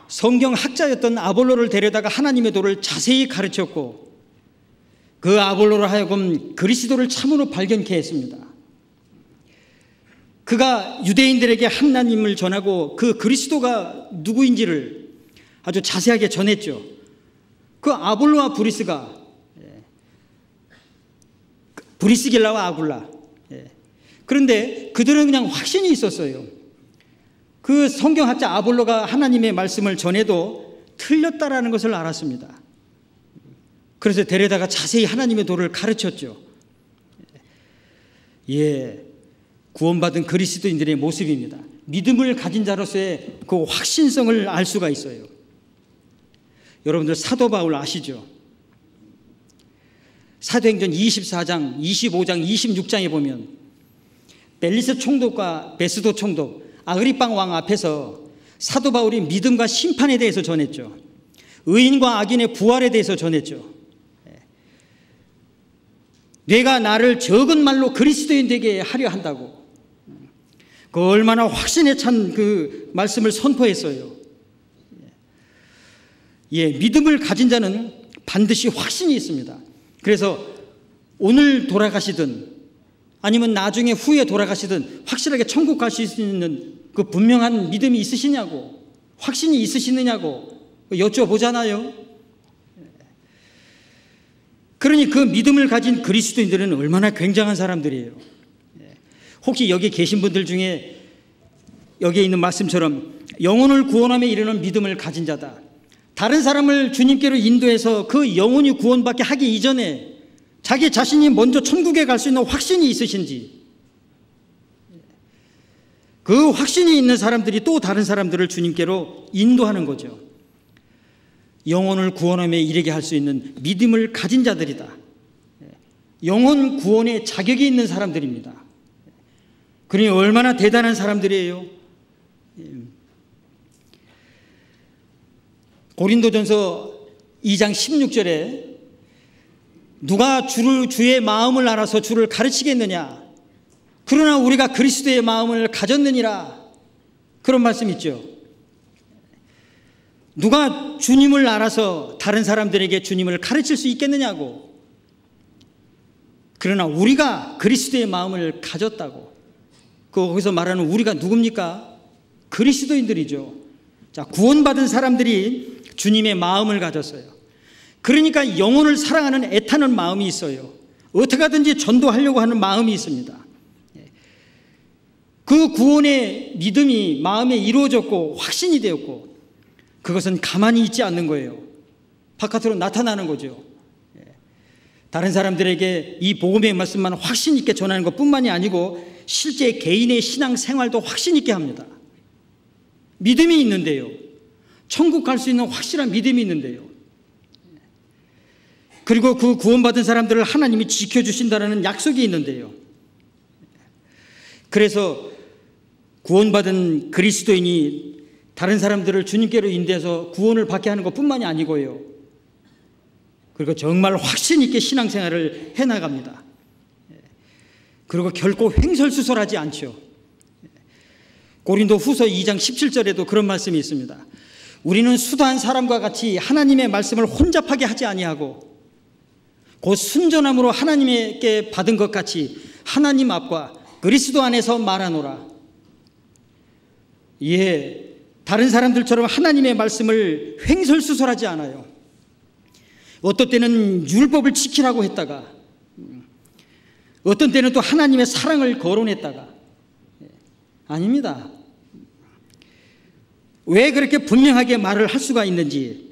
성경 학자였던 아볼로를 데려다가 하나님의 도를 자세히 가르쳤고, 그 아볼로로 하여금 그리스도를 참으로 발견케 했습니다. 그가 유대인들에게 하나님을 전하고 그 그리스도가 누구인지를 아주 자세하게 전했죠. 그 아볼로와 브리스길라와 아굴라. 그런데 그들은 그냥 확신이 있었어요. 그 성경학자 아볼로가 하나님의 말씀을 전해도 틀렸다라는 것을 알았습니다. 그래서 데려다가 자세히 하나님의 도를 가르쳤죠. 구원받은 그리스도인들의 모습입니다. 믿음을 가진 자로서의 그 확신성을 알 수가 있어요. 여러분들 사도 바울 아시죠? 사도행전 24장, 25장, 26장에 보면 벨리스 총독과 베스도 총독, 아그리빵 왕 앞에서 사도 바울이 믿음과 심판에 대해서 전했죠. 의인과 악인의 부활에 대해서 전했죠. 내가 나를 적은 말로 그리스도인 되게 하려 한다고, 그 얼마나 확신에 찬 그 말씀을 선포했어요. 믿음을 가진 자는 반드시 확신이 있습니다. 그래서 오늘 돌아가시든 아니면 나중에 후에 돌아가시든 확실하게 천국 가실 수 있는 그 분명한 믿음이 있으시냐고, 확신이 있으시느냐고 여쭤보잖아요. 그러니 그 믿음을 가진 그리스도인들은 얼마나 굉장한 사람들이에요. 혹시 여기 계신 분들 중에 여기에 있는 말씀처럼 영혼을 구원함에 이르는 믿음을 가진 자다, 다른 사람을 주님께로 인도해서 그 영혼이 구원받게 하기 이전에 자기 자신이 먼저 천국에 갈 수 있는 확신이 있으신지, 그 확신이 있는 사람들이 또 다른 사람들을 주님께로 인도하는 거죠. 영혼을 구원함에 이르게 할 수 있는 믿음을 가진 자들이다. 영혼 구원의 자격이 있는 사람들입니다. 그러니 얼마나 대단한 사람들이에요. 고린도전서 2장 16절에 누가 주의 마음을 알아서 주를 가르치겠느냐, 그러나 우리가 그리스도의 마음을 가졌느니라, 그런 말씀 있죠. 누가 주님을 알아서 다른 사람들에게 주님을 가르칠 수 있겠느냐고. 그러나 우리가 그리스도의 마음을 가졌다고. 거기서 말하는 우리가 누굽니까? 그리스도인들이죠. 자, 구원받은 사람들이 주님의 마음을 가졌어요. 그러니까 영혼을 사랑하는 애타는 마음이 있어요. 어떻게 하든지 전도하려고 하는 마음이 있습니다. 그 구원의 믿음이 마음에 이루어졌고 확신이 되었고, 그것은 가만히 있지 않는 거예요. 바깥으로 나타나는 거죠. 다른 사람들에게 이 복음의 말씀만 확신 있게 전하는 것뿐만이 아니고 실제 개인의 신앙 생활도 확신 있게 합니다. 믿음이 있는데요, 천국 갈 수 있는 확실한 믿음이 있는데요, 그리고 그 구원받은 사람들을 하나님이 지켜주신다는 약속이 있는데요, 그래서 구원받은 그리스도인이 다른 사람들을 주님께로 인도해서 구원을 받게 하는 것뿐만이 아니고요, 그리고 정말 확신 있게 신앙생활을 해나갑니다. 그리고 결코 횡설수설하지 않죠. 고린도 후서 2장 17절에도 그런 말씀이 있습니다. 우리는 수다한 사람과 같이 하나님의 말씀을 혼잡하게 하지 아니하고 곧 순전함으로 하나님께 받은 것 같이 하나님 앞과 그리스도 안에서 말하노라. 다른 사람들처럼 하나님의 말씀을 횡설수설하지 않아요. 어떤 때는 율법을 지키라고 했다가, 어떤 때는 또 하나님의 사랑을 거론했다가, 아닙니다. 왜 그렇게 분명하게 말을 할 수가 있는지,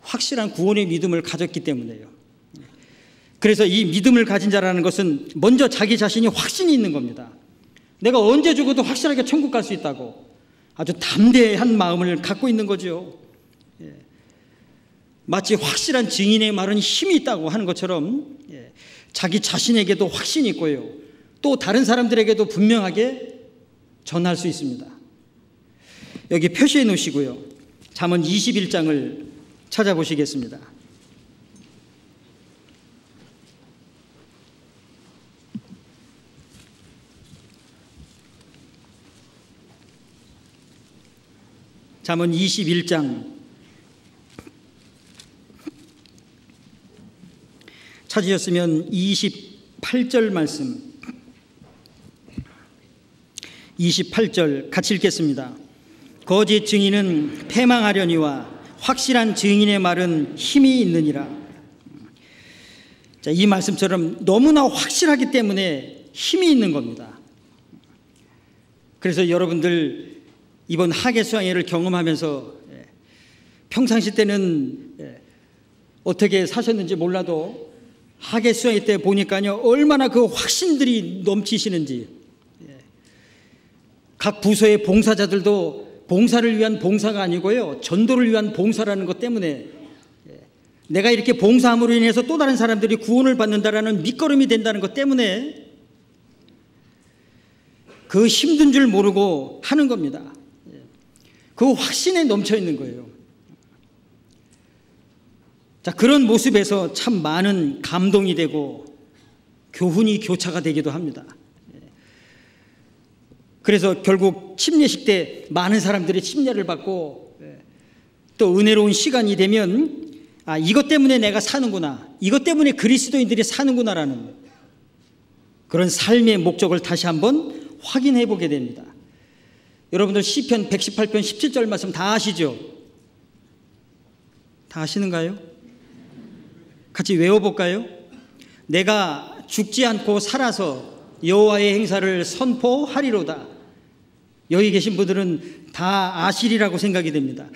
확실한 구원의 믿음을 가졌기 때문에요. 그래서 이 믿음을 가진 자라는 것은 먼저 자기 자신이 확신이 있는 겁니다. 내가 언제 죽어도 확실하게 천국 갈 수 있다고 아주 담대한 마음을 갖고 있는 거죠. 마치 확실한 증인의 말은 힘이 있다고 하는 것처럼 자기 자신에게도 확신이 있고요, 또 다른 사람들에게도 분명하게 전할 수 있습니다. 여기 표시해 놓으시고요, 잠언 21장을 찾아보시겠습니다. 잠언 21장 찾으셨으면 28절 말씀, 28절 같이 읽겠습니다. 거짓 증인은 패망하려니와 확실한 증인의 말은 힘이 있느니라. 자, 이 말씀처럼 너무나 확실하기 때문에 힘이 있는 겁니다. 그래서 여러분들 이번 하계 수양회를 경험하면서 평상시 때는 어떻게 사셨는지 몰라도 하계 수양회 때 보니까요, 얼마나 그 확신들이 넘치시는지. 각 부서의 봉사자들도 봉사를 위한 봉사가 아니고요, 전도를 위한 봉사라는 것 때문에 내가 이렇게 봉사함으로 인해서 또 다른 사람들이 구원을 받는다라는 밑거름이 된다는 것 때문에 그 힘든 줄 모르고 하는 겁니다. 그 확신에 넘쳐 있는 거예요. 자, 그런 모습에서 참 많은 감동이 되고 교훈이 교차가 되기도 합니다. 그래서 결국 침례식 때 많은 사람들이 침례를 받고 또 은혜로운 시간이 되면 이것 때문에 내가 사는구나, 이것 때문에 그리스도인들이 사는구나라는 그런 삶의 목적을 다시 한번 확인해 보게 됩니다. 여러분들 시편 118편 17절 말씀 다 아시죠? 다 아시는가요? 같이 외워볼까요? 내가 죽지 않고 살아서 여호와의 행사를 선포하리로다. 여기 계신 분들은 다 아시리라고 생각이 됩니다.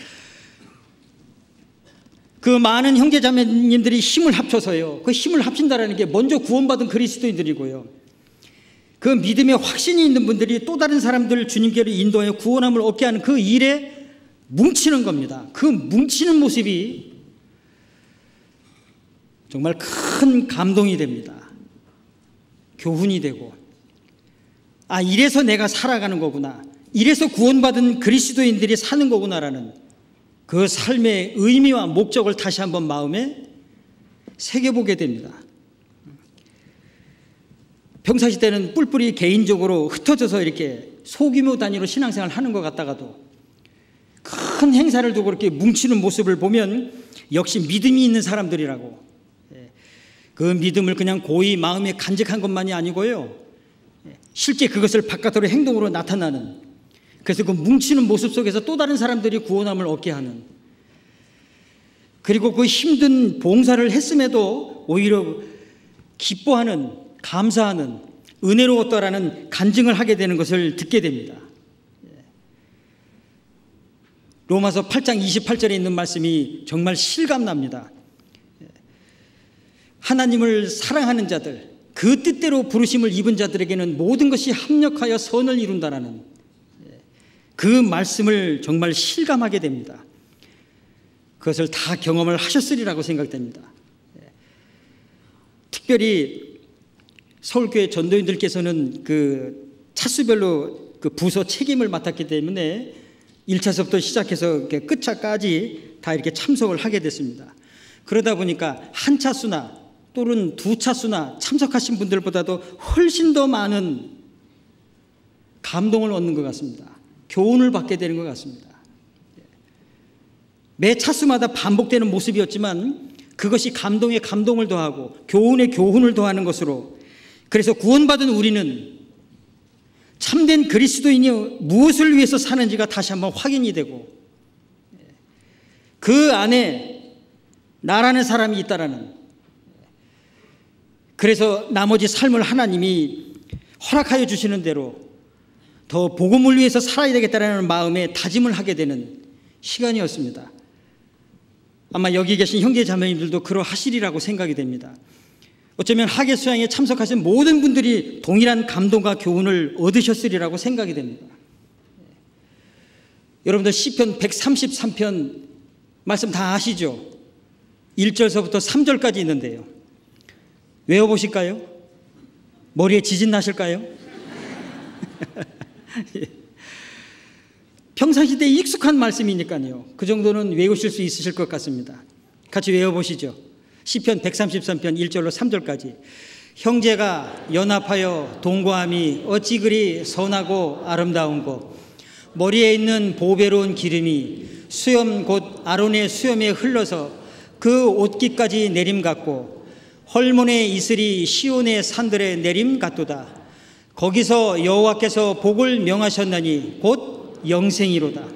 그 많은 형제자매님들이 힘을 합쳐서요, 그 힘을 합친다라는 게 먼저 구원받은 그리스도인들이고요, 그 믿음의 확신이 있는 분들이 또 다른 사람들을 주님께로 인도하여 구원함을 얻게 하는 그 일에 뭉치는 겁니다. 그 뭉치는 모습이 정말 큰 감동이 됩니다. 교훈이 되고, 이래서 내가 살아가는 거구나, 이래서 구원받은 그리스도인들이 사는 거구나라는 그 삶의 의미와 목적을 다시 한번 마음에 새겨보게 됩니다. 평상시 때는 뿔뿔이 개인적으로 흩어져서 이렇게 소규모 단위로 신앙생활을 하는 것 같다가도 큰 행사를 두고 이렇게 뭉치는 모습을 보면 역시 믿음이 있는 사람들이라고, 그 믿음을 그냥 고이 마음에 간직한 것만이 아니고요, 실제 그것을 바깥으로 행동으로 나타나는, 그래서 그 뭉치는 모습 속에서 또 다른 사람들이 구원함을 얻게 하는, 그리고 그 힘든 봉사를 했음에도 오히려 기뻐하는, 감사하는, 은혜로웠다라는 간증을 하게 되는 것을 듣게 됩니다. 로마서 8장 28절에 있는 말씀이 정말 실감납니다. 하나님을 사랑하는 자들, 그 뜻대로 부르심을 입은 자들에게는 모든 것이 합력하여 선을 이룬다라는 그 말씀을 정말 실감하게 됩니다. 그것을 다 경험을 하셨으리라고 생각됩니다. 특별히 서울교회 전도인들께서는 그 차수별로 그 부서 책임을 맡았기 때문에 1차서부터 시작해서 끝차까지 다 이렇게 참석을 하게 됐습니다. 그러다 보니까 한 차수나 또는 두 차수나 참석하신 분들보다도 훨씬 더 많은 감동을 얻는 것 같습니다. 교훈을 받게 되는 것 같습니다. 매 차수마다 반복되는 모습이었지만 그것이 감동에 감동을 더하고 교훈에 교훈을 더하는 것으로, 그래서 구원받은 우리는 참된 그리스도인이 무엇을 위해서 사는지가 다시 한번 확인이 되고, 그 안에 나라는 사람이 있다라는, 그래서 나머지 삶을 하나님이 허락하여 주시는 대로 더 복음을 위해서 살아야 되겠다라는 마음에 다짐을 하게 되는 시간이었습니다. 아마 여기 계신 형제 자매님들도 그러하시리라고 생각이 됩니다. 어쩌면 하계 수양에 참석하신 모든 분들이 동일한 감동과 교훈을 얻으셨으리라고 생각이 됩니다. 여러분들 시편 133편 말씀 다 아시죠? 1절서부터 3절까지 있는데요, 외워보실까요? 머리에 지진 나실까요? 평상시 때 익숙한 말씀이니까요, 그 정도는 외우실 수 있으실 것 같습니다. 같이 외워보시죠. 시편 133편 1절로 3절까지. 형제가 연합하여 동거함이 어찌 그리 선하고 아름다운고, 머리에 있는 보배로운 기름이 수염 곧 아론의 수염에 흘러서 그 옷깃까지 내림 같고, 헐몬의 이슬이 시온의 산들에 내림 같도다. 거기서 여호와께서 복을 명하셨나니 곧 영생이로다.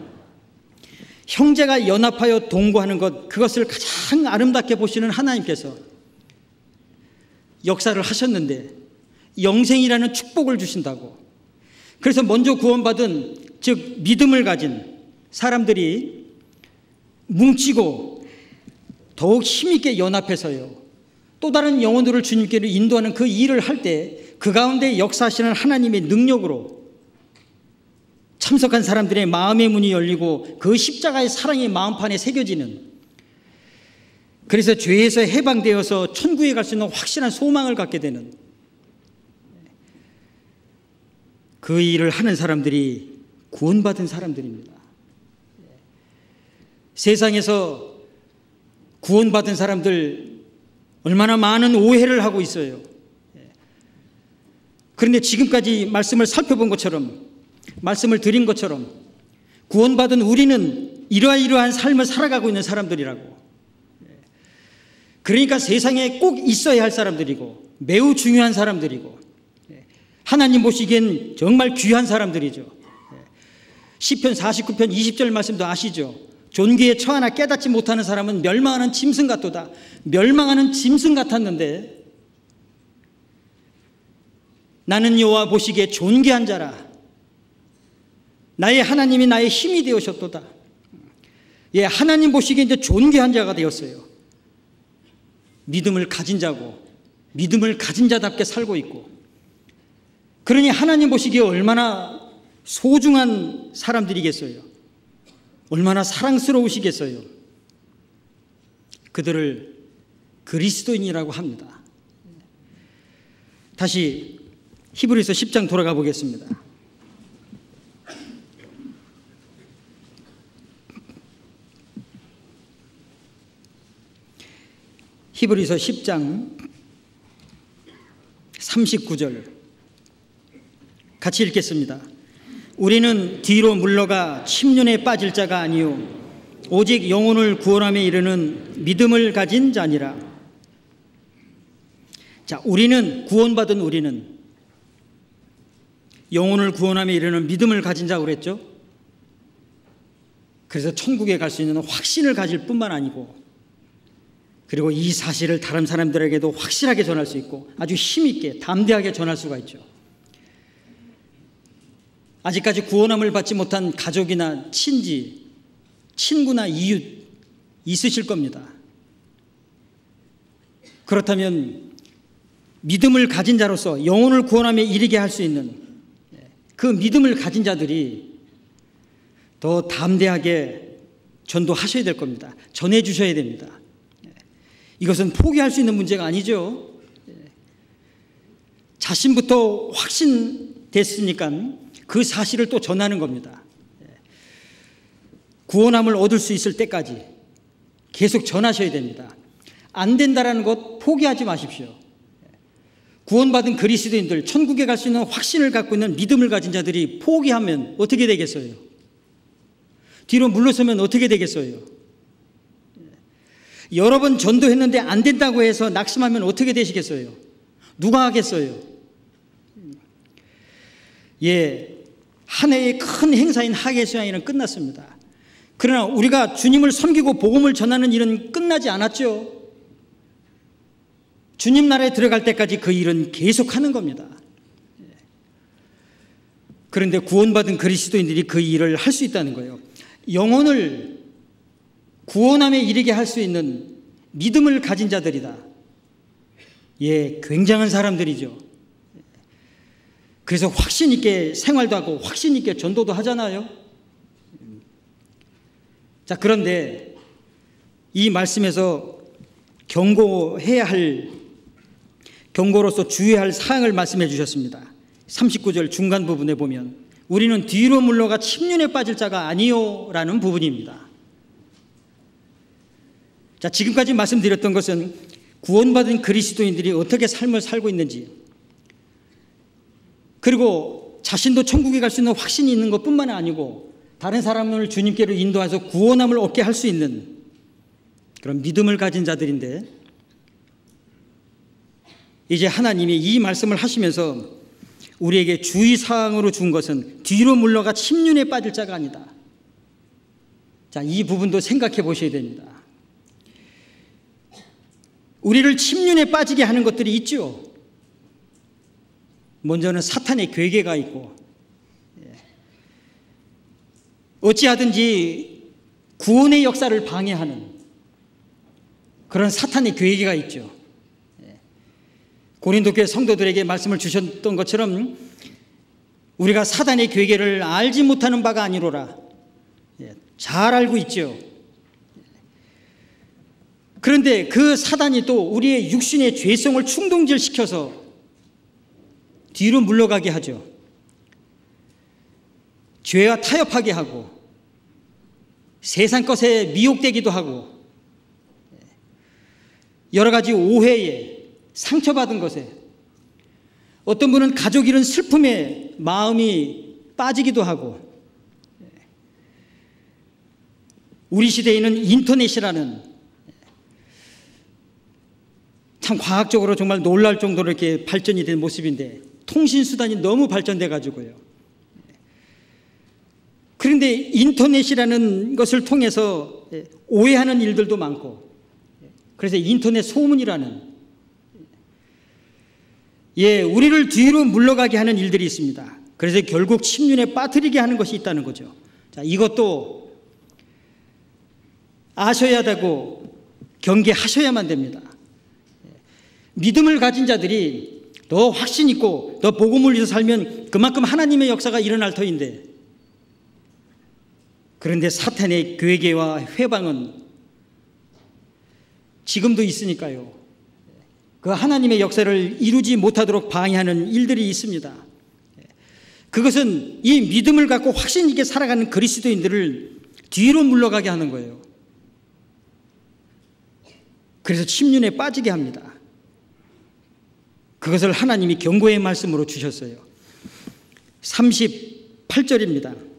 형제가 연합하여 동거하는 것, 그것을 가장 아름답게 보시는 하나님께서 역사를 하셨는데 영생이라는 축복을 주신다고. 그래서 먼저 구원받은, 즉 믿음을 가진 사람들이 뭉치고 더욱 힘있게 연합해서요, 또 다른 영혼들을 주님께로 인도하는 그 일을 할 때 그 가운데 역사하시는 하나님의 능력으로 참석한 사람들의 마음의 문이 열리고 그 십자가의 사랑이 마음판에 새겨지는, 그래서 죄에서 해방되어서 천국에 갈 수 있는 확실한 소망을 갖게 되는 그 일을 하는 사람들이 구원받은 사람들입니다. 세상에서 구원받은 사람들 얼마나 많은 오해를 하고 있어요. 그런데 지금까지 말씀을 살펴본 것처럼, 말씀을 드린 것처럼 구원받은 우리는 이러한 삶을 살아가고 있는 사람들이라고. 그러니까 세상에 꼭 있어야 할 사람들이고 매우 중요한 사람들이고 하나님 보시기엔 정말 귀한 사람들이죠. 시편 49편 20절 말씀도 아시죠? 존귀에 처하나 깨닫지 못하는 사람은 멸망하는 짐승 같도다. 멸망하는 짐승 같았는데 나는 여호와 보시기에 존귀한 자라. 나의 하나님이 나의 힘이 되으셨도다. 예, 하나님 보시기에 이제 존귀한 자가 되었어요. 믿음을 가진 자고 믿음을 가진 자답게 살고 있고, 그러니 하나님 보시기에 얼마나 소중한 사람들이겠어요. 얼마나 사랑스러우시겠어요. 그들을 그리스도인이라고 합니다. 다시 히브리서 10장 돌아가 보겠습니다. 히브리서 10장 39절 같이 읽겠습니다. 우리는 뒤로 물러가 침륜에 빠질 자가 아니요 오직 영혼을 구원함에 이르는 믿음을 가진 자니라. 자, 우리는, 구원받은 우리는 영혼을 구원함에 이르는 믿음을 가진 자고 그랬죠. 그래서 천국에 갈 수 있는 확신을 가질 뿐만 아니고, 그리고 이 사실을 다른 사람들에게도 확실하게 전할 수 있고 아주 힘있게 담대하게 전할 수가 있죠. 아직까지 구원함을 받지 못한 가족이나 친지, 친구나 이웃 있으실 겁니다. 그렇다면 믿음을 가진 자로서 영혼을 구원함에 이르게 할 수 있는 그 믿음을 가진 자들이 더 담대하게 전도하셔야 될 겁니다. 전해 주셔야 됩니다. 이것은 포기할 수 있는 문제가 아니죠. 자신부터 확신됐으니까 그 사실을 또 전하는 겁니다. 구원함을 얻을 수 있을 때까지 계속 전하셔야 됩니다. 안 된다라는 것 포기하지 마십시오. 구원받은 그리스도인들, 천국에 갈 수 있는 확신을 갖고 있는 믿음을 가진 자들이 포기하면 어떻게 되겠어요? 뒤로 물러서면 어떻게 되겠어요? 여러 번 전도했는데 안 된다고 해서 낙심하면 어떻게 되시겠어요? 누가 하겠어요? 예, 한 해의 큰 행사인 하계수양일은 끝났습니다. 그러나 우리가 주님을 섬기고 복음을 전하는 일은 끝나지 않았죠. 주님 나라에 들어갈 때까지 그 일은 계속하는 겁니다. 그런데 구원받은 그리스도인들이 그 일을 할 수 있다는 거예요. 영혼을 구원함에 이르게 할 수 있는 믿음을 가진 자들이다. 예, 굉장한 사람들이죠. 그래서 확신 있게 생활도 하고 확신 있게 전도도 하잖아요. 자, 그런데 이 말씀에서 경고로서 주의해야 할 사항을 말씀해 주셨습니다. 39절 중간 부분에 보면 우리는 뒤로 물러가 침륜에 빠질 자가 아니요 라는 부분입니다. 자, 지금까지 말씀드렸던 것은 구원받은 그리스도인들이 어떻게 삶을 살고 있는지, 그리고 자신도 천국에 갈 수 있는 확신이 있는 것뿐만 아니고 다른 사람을 주님께로 인도해서 구원함을 얻게 할 수 있는 그런 믿음을 가진 자들인데, 이제 하나님이 이 말씀을 하시면서 우리에게 주의사항으로 준 것은 뒤로 물러가 침륜에 빠질 자가 아니다. 자, 이 부분도 생각해 보셔야 됩니다. 우리를 침륜에 빠지게 하는 것들이 있죠. 먼저는 사탄의 괴계가 있고, 어찌하든지 구원의 역사를 방해하는 그런 사탄의 괴계가 있죠. 고린도 교회 성도들에게 말씀을 주셨던 것처럼 우리가 사탄의 괴계를 알지 못하는 바가 아니로라. 잘 알고 있죠. 그런데 그 사단이 또 우리의 육신의 죄성을 충동질시켜서 뒤로 물러가게 하죠. 죄와 타협하게 하고 세상 것에 미혹되기도 하고 여러 가지 오해에 상처받은 것에 어떤 분은 가족 잃은 슬픔에 마음이 빠지기도 하고 우리 시대에는 인터넷이라는 참 과학적으로 정말 놀랄 정도로 이렇게 발전이 된 모습인데 통신수단이 너무 발전돼 가지고요. 그런데 인터넷이라는 것을 통해서 오해하는 일들도 많고 그래서 인터넷 소문이라는 우리를 뒤로 물러가게 하는 일들이 있습니다. 그래서 결국 침륜에 빠뜨리게 하는 것이 있다는 거죠. 자, 이것도 아셔야 되고 경계하셔야만 됩니다. 믿음을 가진 자들이 더 확신 있고 더 복음을 위해서 살면 그만큼 하나님의 역사가 일어날 터인데 그런데 사탄의 괴계와 회방은 지금도 있으니까요. 그 하나님의 역사를 이루지 못하도록 방해하는 일들이 있습니다. 그것은 이 믿음을 갖고 확신 있게 살아가는 그리스도인들을 뒤로 물러가게 하는 거예요. 그래서 침륜에 빠지게 합니다. 그것을 하나님이 경고의 말씀으로 주셨어요. 38절입니다.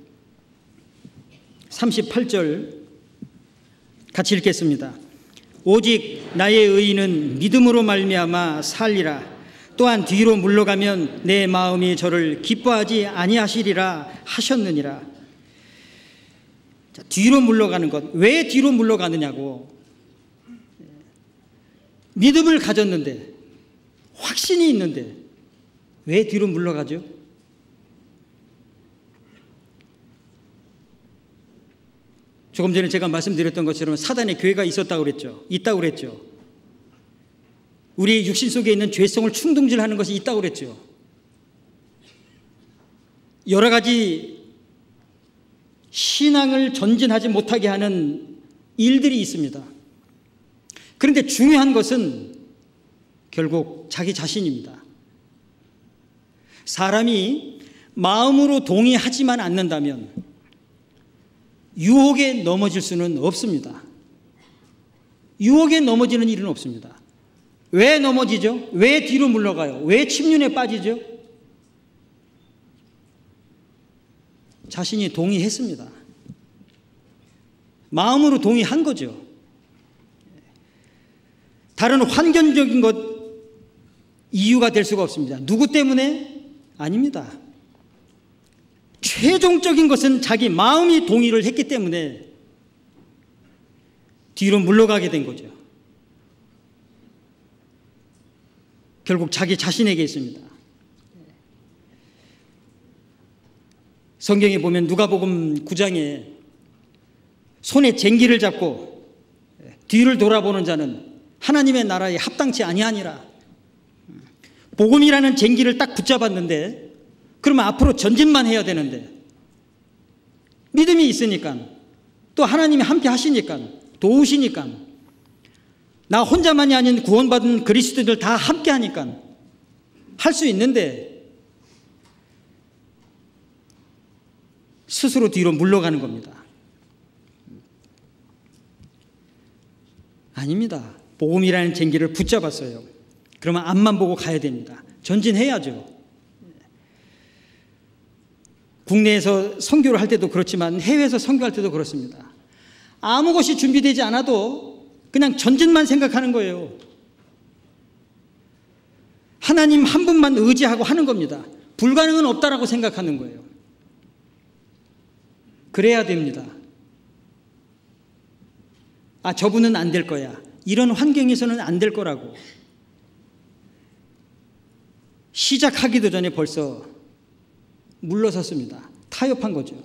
38절 같이 읽겠습니다. 오직 나의 의인은 믿음으로 말미암아 살리라. 또한 뒤로 물러가면 내 마음이 저를 기뻐하지 아니하시리라 하셨느니라. 자, 뒤로 물러가는 것. 왜 뒤로 물러가느냐고. 믿음을 가졌는데 확신이 있는데 왜 뒤로 물러가죠? 조금 전에 제가 말씀드렸던 것처럼 사단의 교회가 있었다고 그랬죠. 있다고 그랬죠. 우리 육신 속에 있는 죄성을 충동질하는 것이 있다고 그랬죠. 여러 가지 신앙을 전진하지 못하게 하는 일들이 있습니다. 그런데 중요한 것은 결국 자기 자신입니다. 사람이 마음으로 동의하지만 않는다면 유혹에 넘어질 수는 없습니다. 유혹에 넘어지는 일은 없습니다. 왜 넘어지죠? 왜 뒤로 물러가요? 왜 침륜에 빠지죠? 자신이 동의했습니다. 마음으로 동의한 거죠. 다른 환경적인 것 이유가 될 수가 없습니다. 누구 때문에? 아닙니다. 최종적인 것은 자기 마음이 동의를 했기 때문에 뒤로 물러가게 된 거죠. 결국 자기 자신에게 있습니다. 성경에 보면 누가복음 9장에 손에 쟁기를 잡고 뒤를 돌아보는 자는 하나님의 나라에 합당치 아니하니라. 복음이라는 쟁기를 딱 붙잡았는데 그러면 앞으로 전진만 해야 되는데 믿음이 있으니까 또 하나님이 함께 하시니까 도우시니까 나 혼자만이 아닌 구원받은 그리스도인들 다 함께 하니까 할 수 있는데 스스로 뒤로 물러가는 겁니다. 아닙니다. 복음이라는 쟁기를 붙잡았어요. 그러면 앞만 보고 가야 됩니다. 전진해야죠. 국내에서 선교를 할 때도 그렇지만 해외에서 선교할 때도 그렇습니다. 아무 것이 준비되지 않아도 그냥 전진만 생각하는 거예요. 하나님 한 분만 의지하고 하는 겁니다. 불가능은 없다라고 생각하는 거예요. 그래야 됩니다. 아, 저분은 안 될 거야. 이런 환경에서는 안 될 거라고. 시작하기도 전에 벌써 물러섰습니다. 타협한 거죠.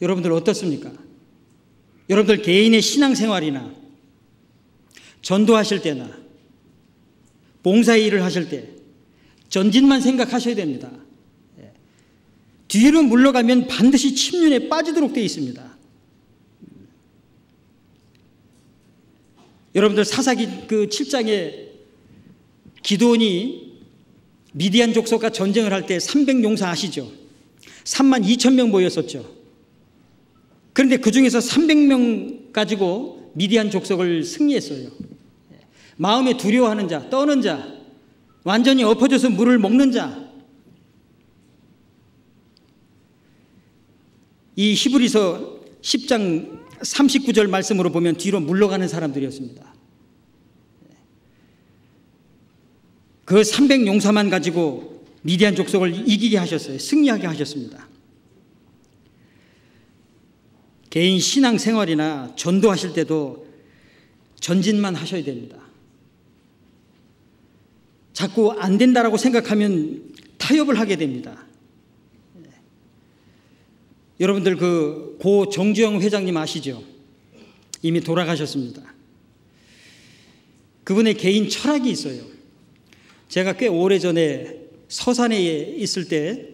여러분들 어떻습니까? 여러분들 개인의 신앙생활이나 전도하실 때나 봉사의 일을 하실 때 전진만 생각하셔야 됩니다. 뒤로 물러가면 반드시 침륜에 빠지도록 되어 있습니다. 여러분들 사사기 그 7장에 기드온이 미디안 족속과 전쟁을 할 때 300용사 아시죠? 32,000명 모였었죠. 그런데 그 중에서 300명 가지고 미디안 족속을 승리했어요. 마음에 두려워하는 자, 떠는 자, 완전히 엎어져서 물을 먹는 자. 이 히브리서 10장 39절 말씀으로 보면 뒤로 물러가는 사람들이었습니다. 그 300용사만 가지고 미디안 족속을 이기게 하셨어요. 승리하게 하셨습니다. 개인 신앙 생활이나 전도하실 때도 전진만 하셔야 됩니다. 자꾸 안 된다라고 생각하면 타협을 하게 됩니다. 여러분들 고 정주영 회장님 아시죠? 이미 돌아가셨습니다. 그분의 개인 철학이 있어요. 제가 꽤 오래전에 서산에 있을 때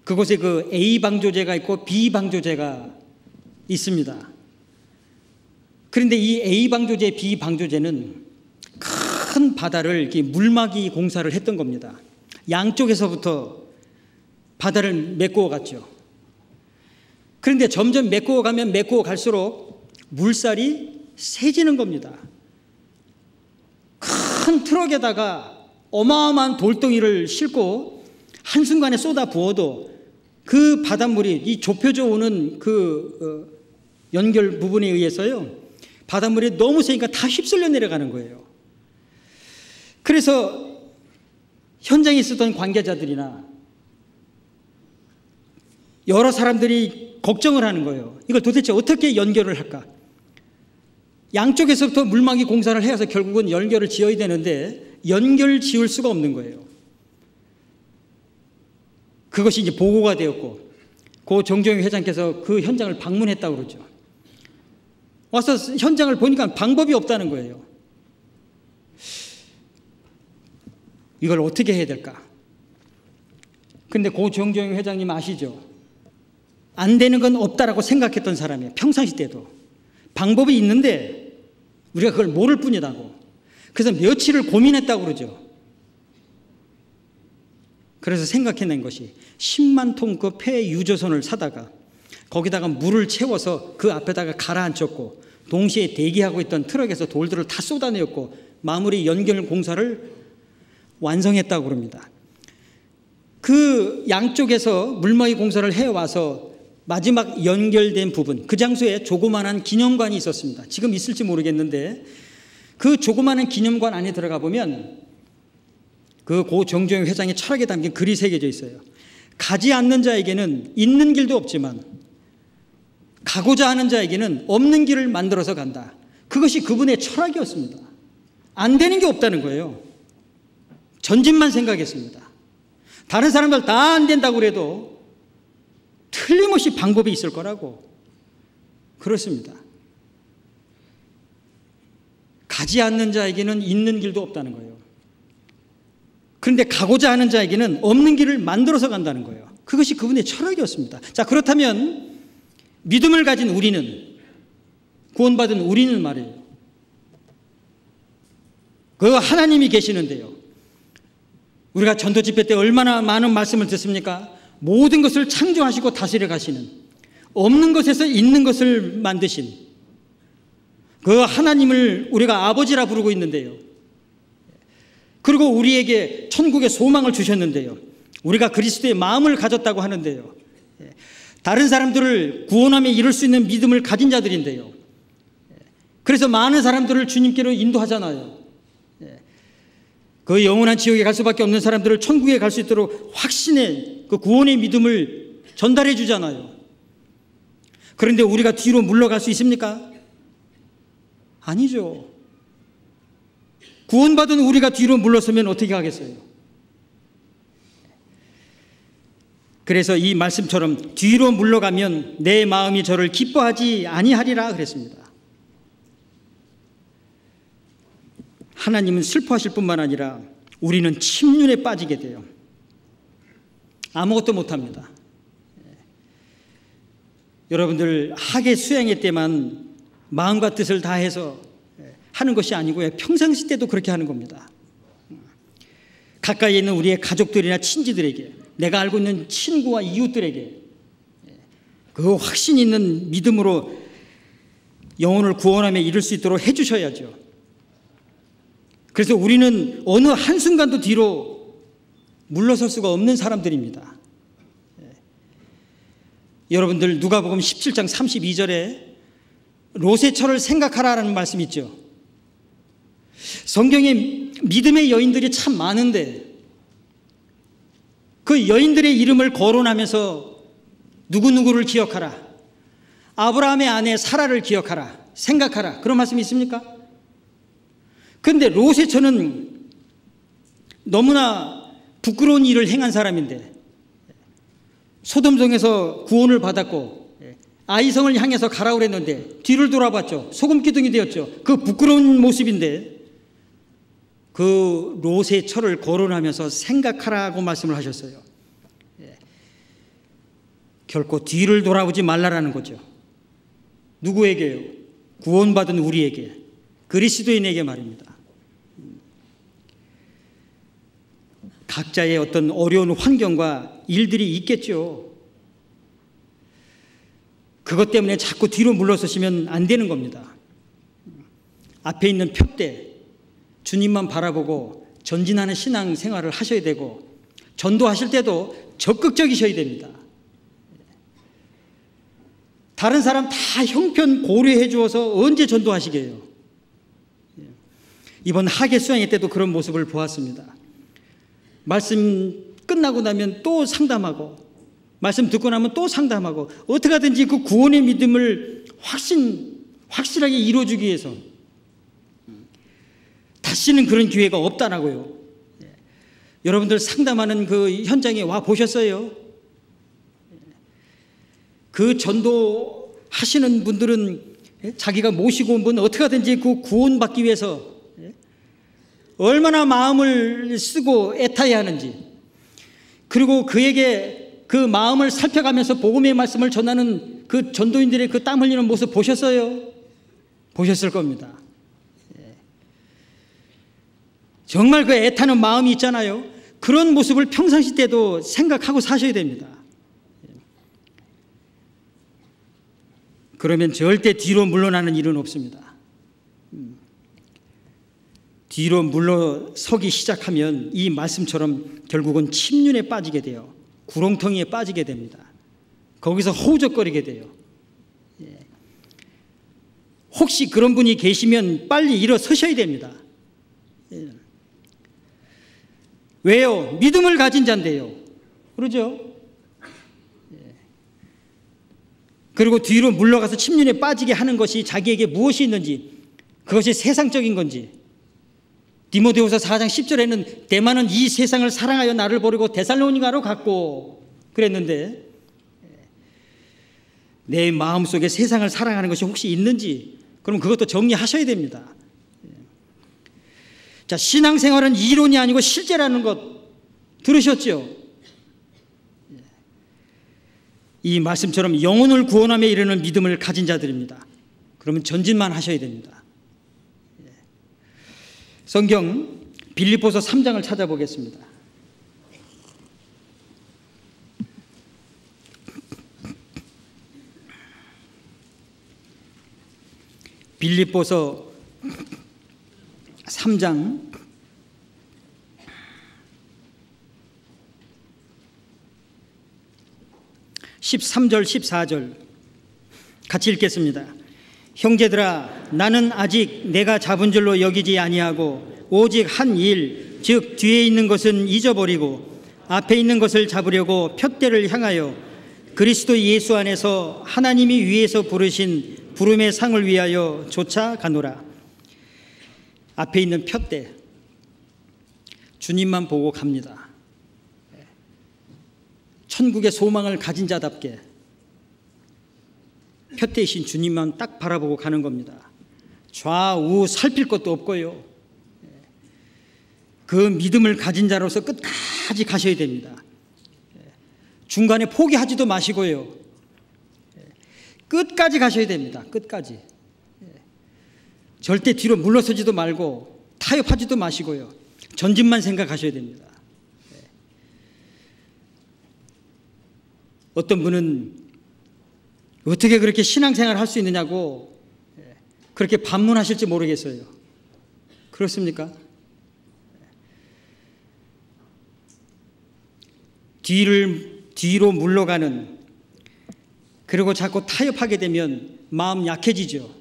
그곳에 그 A 방조제가 있고 B 방조제가 있습니다. 그런데 이 A 방조제, B 방조제는 큰 바다를 이렇게 물막이 공사를 했던 겁니다. 양쪽에서부터 바다를 메꾸어 갔죠. 그런데 점점 메꾸어 가면 메꾸어 갈수록 물살이 세지는 겁니다. 큰 트럭에다가 어마어마한 돌덩이를 싣고 한순간에 쏟아 부어도 그 바닷물이 이 좁혀져 오는 그 연결 부분에 의해서요, 바닷물이 너무 세니까 다 휩쓸려 내려가는 거예요. 그래서 현장에 있었던 관계자들이나 여러 사람들이 걱정을 하는 거예요. 이걸 도대체 어떻게 연결을 할까? 양쪽에서부터 물막이 공사를 해서 결국은 연결을 지어야 되는데 연결 지을 수가 없는 거예요. 그것이 이제 보고가 되었고, 고 정주영 회장께서 그 현장을 방문했다고 그러죠. 와서 현장을 보니까 방법이 없다는 거예요. 이걸 어떻게 해야 될까? 그런데 고 정주영 회장님 아시죠? 안 되는 건 없다라고 생각했던 사람이에요. 평상시 때도. 방법이 있는데 우리가 그걸 모를 뿐이라고. 그래서 며칠을 고민했다고 그러죠. 그래서 생각해낸 것이 10만 통 그 폐 유조선을 사다가 거기다가 물을 채워서 그 앞에다가 가라앉혔고 동시에 대기하고 있던 트럭에서 돌들을 다 쏟아내었고 마무리 연결 공사를 완성했다고 그럽니다. 그 양쪽에서 물막이 공사를 해와서 마지막 연결된 부분, 그 장소에 조그마한 기념관이 있었습니다. 지금 있을지 모르겠는데 그 조그마한 기념관 안에 들어가 보면 그 고 정주영 회장의 철학에 담긴 글이 새겨져 있어요. 가지 않는 자에게는 있는 길도 없지만 가고자 하는 자에게는 없는 길을 만들어서 간다. 그것이 그분의 철학이었습니다. 안 되는 게 없다는 거예요. 전진만 생각했습니다. 다른 사람들 다 안 된다고 그래도 틀림없이 방법이 있을 거라고. 그렇습니다. 가지 않는 자에게는 있는 길도 없다는 거예요. 그런데 가고자 하는 자에게는 없는 길을 만들어서 간다는 거예요. 그것이 그분의 철학이었습니다. 자, 그렇다면 믿음을 가진 우리는, 구원받은 우리는 말이에요, 그 하나님이 계시는데요, 우리가 전도 집회 때 얼마나 많은 말씀을 듣습니까? 모든 것을 창조하시고 다스려 가시는, 없는 것에서 있는 것을 만드신 그 하나님을 우리가 아버지라 부르고 있는데요, 그리고 우리에게 천국의 소망을 주셨는데요, 우리가 그리스도의 마음을 가졌다고 하는데요, 다른 사람들을 구원함에 이룰 수 있는 믿음을 가진 자들인데요, 그래서 많은 사람들을 주님께로 인도하잖아요. 그 영원한 지옥에 갈 수밖에 없는 사람들을 천국에 갈 수 있도록 확신의 그 구원의 믿음을 전달해 주잖아요. 그런데 우리가 뒤로 물러갈 수 있습니까? 아니죠. 구원받은 우리가 뒤로 물러서면 어떻게 하겠어요? 그래서 이 말씀처럼 뒤로 물러가면 내 마음이 저를 기뻐하지 아니하리라 그랬습니다. 하나님은 슬퍼하실 뿐만 아니라 우리는 침륜에 빠지게 돼요. 아무것도 못합니다. 여러분들 학예 수양회 때만 마음과 뜻을 다해서 하는 것이 아니고요, 평상시 때도 그렇게 하는 겁니다. 가까이에 있는 우리의 가족들이나 친지들에게, 내가 알고 있는 친구와 이웃들에게 그 확신 있는 믿음으로 영혼을 구원함에 이를 수 있도록 해주셔야죠. 그래서 우리는 어느 한순간도 뒤로 물러설 수가 없는 사람들입니다. 여러분들 누가복음 17장 32절에 롯의 처를 생각하라라는 말씀이 있죠. 성경에 믿음의 여인들이 참 많은데 그 여인들의 이름을 거론하면서 누구누구를 기억하라, 아브라함의 아내 사라를 기억하라, 생각하라, 그런 말씀이 있습니까? 그런데 롯의 처는 너무나 부끄러운 일을 행한 사람인데 소돔성에서 구원을 받았고 아이성을 향해서 가라고 그랬는데 뒤를 돌아봤죠. 소금기둥이 되었죠. 그 부끄러운 모습인데 그 롯의 처를 거론하면서 생각하라고 말씀을 하셨어요. 결코 뒤를 돌아보지 말라라는 거죠. 누구에게요? 구원받은 우리에게, 그리스도인에게 말입니다. 각자의 어떤 어려운 환경과 일들이 있겠죠. 그것 때문에 자꾸 뒤로 물러서시면 안 되는 겁니다. 앞에 있는 표대, 주님만 바라보고 전진하는 신앙 생활을 하셔야 되고, 전도하실 때도 적극적이셔야 됩니다. 다른 사람 다 형편 고려해 주어서 언제 전도하시게요? 이번 학예 수양회 때도 그런 모습을 보았습니다. 말씀 끝나고 나면 또 상담하고, 말씀 듣고 나면 또 상담하고, 어떻게 하든지 그 구원의 믿음을 확실하게 이루어주기 위해서 다시는 그런 기회가 없다라고요. 여러분들 상담하는 그 현장에 와 보셨어요? 그 전도하시는 분들은 자기가 모시고 온 분 어떻게 하든지 그 구원받기 위해서 얼마나 마음을 쓰고 애타야 하는지, 그리고 그에게 그 마음을 살펴가면서 복음의 말씀을 전하는 그 전도인들의 그 땀 흘리는 모습 보셨어요? 보셨을 겁니다. 정말 그 애타는 마음이 있잖아요. 그런 모습을 평상시 때도 생각하고 사셔야 됩니다. 그러면 절대 뒤로 물러나는 일은 없습니다. 뒤로 물러서기 시작하면 이 말씀처럼 결국은 침륜에 빠지게 돼요. 구렁텅이에 빠지게 됩니다. 거기서 허우적거리게 돼요. 혹시 그런 분이 계시면 빨리 일어서셔야 됩니다. 왜요? 믿음을 가진 자인데요. 그러죠? 그리고 뒤로 물러가서 침륜에 빠지게 하는 것이 자기에게 무엇이 있는지, 그것이 세상적인 건지, 디모데후서 4장 10절에는 대만은 이 세상을 사랑하여 나를 버리고 데살로니가로 갔고 그랬는데, 내 마음속에 세상을 사랑하는 것이 혹시 있는지, 그럼 그것도 정리하셔야 됩니다. 자, 신앙생활은 이론이 아니고 실제라는 것 들으셨죠? 이 말씀처럼 영혼을 구원함에 이르는 믿음을 가진 자들입니다. 그러면 전진만 하셔야 됩니다. 성경 빌립보서 3장을 찾아보겠습니다. 빌립보서 3장 13절 14절 같이 읽겠습니다. 형제들아, 나는 아직 내가 잡은 줄로 여기지 아니하고 오직 한 일, 즉 뒤에 있는 것은 잊어버리고 앞에 있는 것을 잡으려고 푯대를 향하여 그리스도 예수 안에서 하나님이 위에서 부르신 부름의 상을 위하여 쫓아가노라. 앞에 있는 푯대, 주님만 보고 갑니다. 천국의 소망을 가진 자답게 푯대이신 주님만 딱 바라보고 가는 겁니다. 좌우 살필 것도 없고요. 그 믿음을 가진 자로서 끝까지 가셔야 됩니다. 중간에 포기하지도 마시고요. 끝까지 가셔야 됩니다. 끝까지. 절대 뒤로 물러서지도 말고 타협하지도 마시고요. 전진만 생각하셔야 됩니다. 어떤 분은 어떻게 그렇게 신앙생활을 할 수 있느냐고 그렇게 반문하실지 모르겠어요. 그렇습니까? 뒤로 물러가는, 그리고 자꾸 타협하게 되면 마음 약해지죠.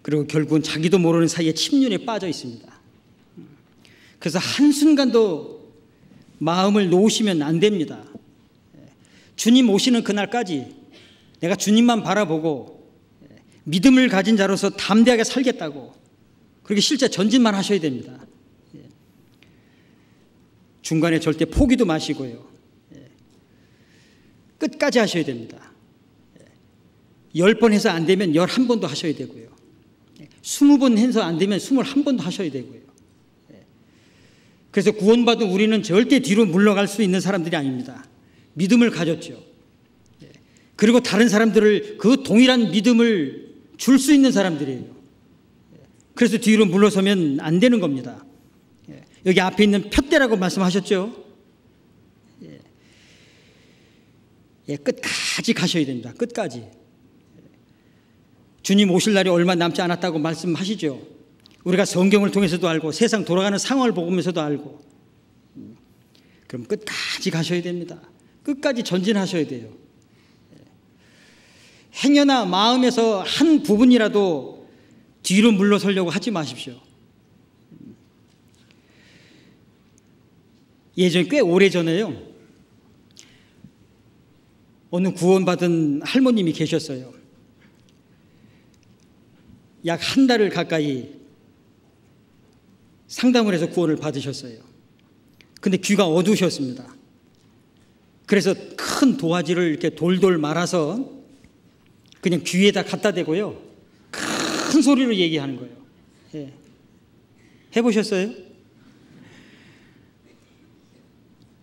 그리고 결국은 자기도 모르는 사이에 침륜에 빠져 있습니다. 그래서 한순간도 마음을 놓으시면 안 됩니다. 주님 오시는 그날까지 내가 주님만 바라보고 믿음을 가진 자로서 담대하게 살겠다고 그렇게 실제 전진만 하셔야 됩니다. 중간에 절대 포기도 마시고요. 끝까지 하셔야 됩니다. 10번 해서 안 되면 11번도 하셔야 되고요. 20번 해서 안 되면 21번도 하셔야 되고요. 그래서 구원받은 우리는 절대 뒤로 물러갈 수 있는 사람들이 아닙니다. 믿음을 가졌죠. 그리고 다른 사람들을 그 동일한 믿음을 줄 수 있는 사람들이에요. 그래서 뒤로 물러서면 안 되는 겁니다. 여기 앞에 있는 푯대라고 말씀하셨죠. 끝까지 가셔야 됩니다. 끝까지. 주님 오실 날이 얼마 남지 않았다고 말씀하시죠. 우리가 성경을 통해서도 알고 세상 돌아가는 상황을 보면서도 알고. 그럼 끝까지 가셔야 됩니다. 끝까지 전진하셔야 돼요. 행여나 마음에서 한 부분이라도 뒤로 물러서려고 하지 마십시오. 예전에 꽤 오래전에요, 어느 구원받은 할머님이 계셨어요. 약 한 달을 가까이 상담을 해서 구원을 받으셨어요. 근데 귀가 어두우셨습니다. 그래서 큰 도화지를 이렇게 돌돌 말아서 그냥 귀에다 갖다 대고요, 큰 소리로 얘기하는 거예요. 해보셨어요?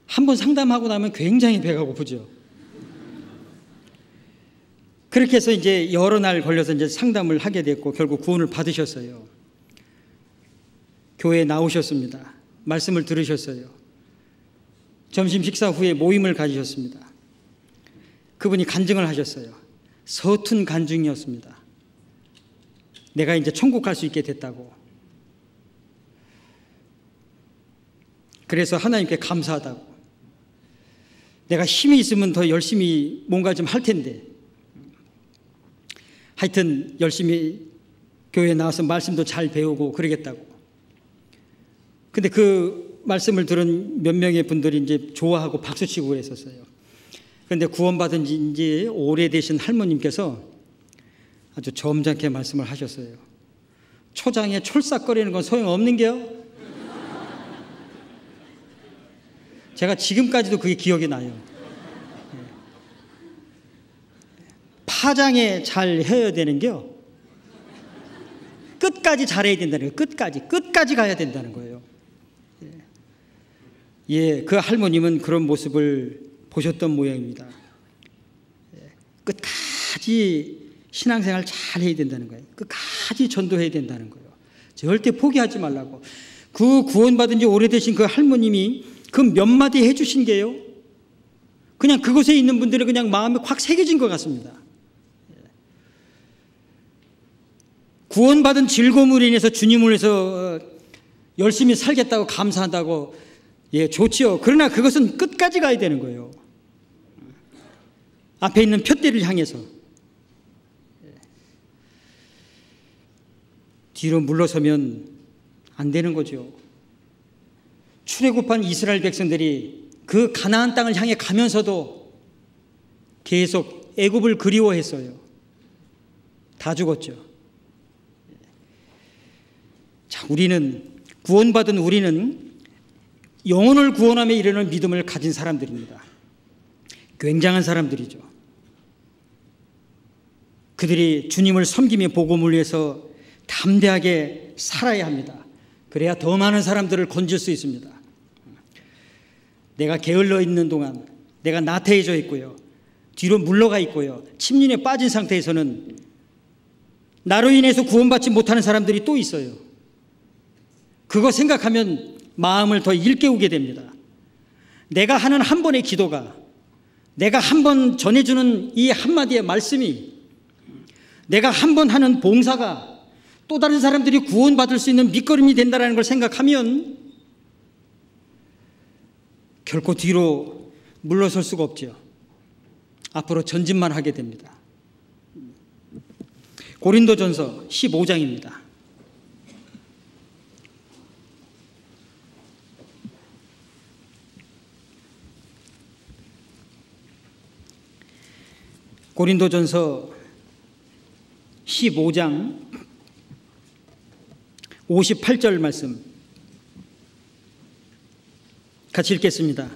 한번 상담하고 나면 굉장히 배가 고프죠. 그렇게 해서 이제 여러 날 걸려서 이제 상담을 하게 됐고 결국 구원을 받으셨어요. 교회에 나오셨습니다. 말씀을 들으셨어요. 점심 식사 후에 모임을 가지셨습니다. 그분이 간증을 하셨어요. 서툰 간증이었습니다. 내가 이제 천국 갈 수 있게 됐다고. 그래서 하나님께 감사하다고. 내가 힘이 있으면 더 열심히 뭔가 좀 할 텐데. 하여튼 열심히 교회에 나와서 말씀도 잘 배우고 그러겠다고. 근데 그 말씀을 들은 몇 명의 분들이 이제 좋아하고 박수치고 그랬었어요. 그런데 구원받은 지 이제 오래되신 할머님께서 아주 점잖게 말씀을 하셨어요. 초장에 촐싹거리는 건 소용없는겨? 제가 지금까지도 그게 기억이 나요. 파장에 잘 해야 되는겨. 끝까지 잘해야 된다는 거예요. 끝까지 가야 된다는 거예요. 그 할머님은 그런 모습을 보셨던 모양입니다. 끝까지 신앙생활 잘 해야 된다는 거예요. 끝까지 전도해야 된다는 거예요. 절대 포기하지 말라고. 그 구원받은 지 오래되신 그 할머님이 그 몇 마디 해주신 게요, 그냥 그곳에 있는 분들은 그냥 마음에 확 새겨진 것 같습니다. 구원받은 즐거움으로 인해서 주님을 위해서 열심히 살겠다고 감사한다고, 좋지요. 그러나 그것은 끝까지 가야 되는 거예요. 앞에 있는 푯대를 향해서. 뒤로 물러서면 안 되는 거죠. 출애굽한 이스라엘 백성들이 그 가나안 땅을 향해 가면서도 계속 애굽을 그리워했어요. 다 죽었죠. 자, 구원받은 우리는 영혼을 구원함에 이르는 믿음을 가진 사람들입니다. 굉장한 사람들이죠. 그들이 주님을 섬기며 복음을 위해서 담대하게 살아야 합니다. 그래야 더 많은 사람들을 건질 수 있습니다. 내가 게을러 있는 동안, 내가 나태해져 있고요, 뒤로 물러가 있고요, 침륜에 빠진 상태에서는 나로 인해서 구원받지 못하는 사람들이 또 있어요. 그거 생각하면 마음을 더 일깨우게 됩니다. 내가 하는 한 번의 기도가 내가 한 번 전해주는 이 한마디의 말씀이, 내가 한 번 하는 봉사가 또 다른 사람들이 구원받을 수 있는 밑거름이 된다는 걸 생각하면 결코 뒤로 물러설 수가 없죠. 앞으로 전진만 하게 됩니다. 고린도전서 15장입니다. 고린도전서 15장 58절 말씀 같이 읽겠습니다.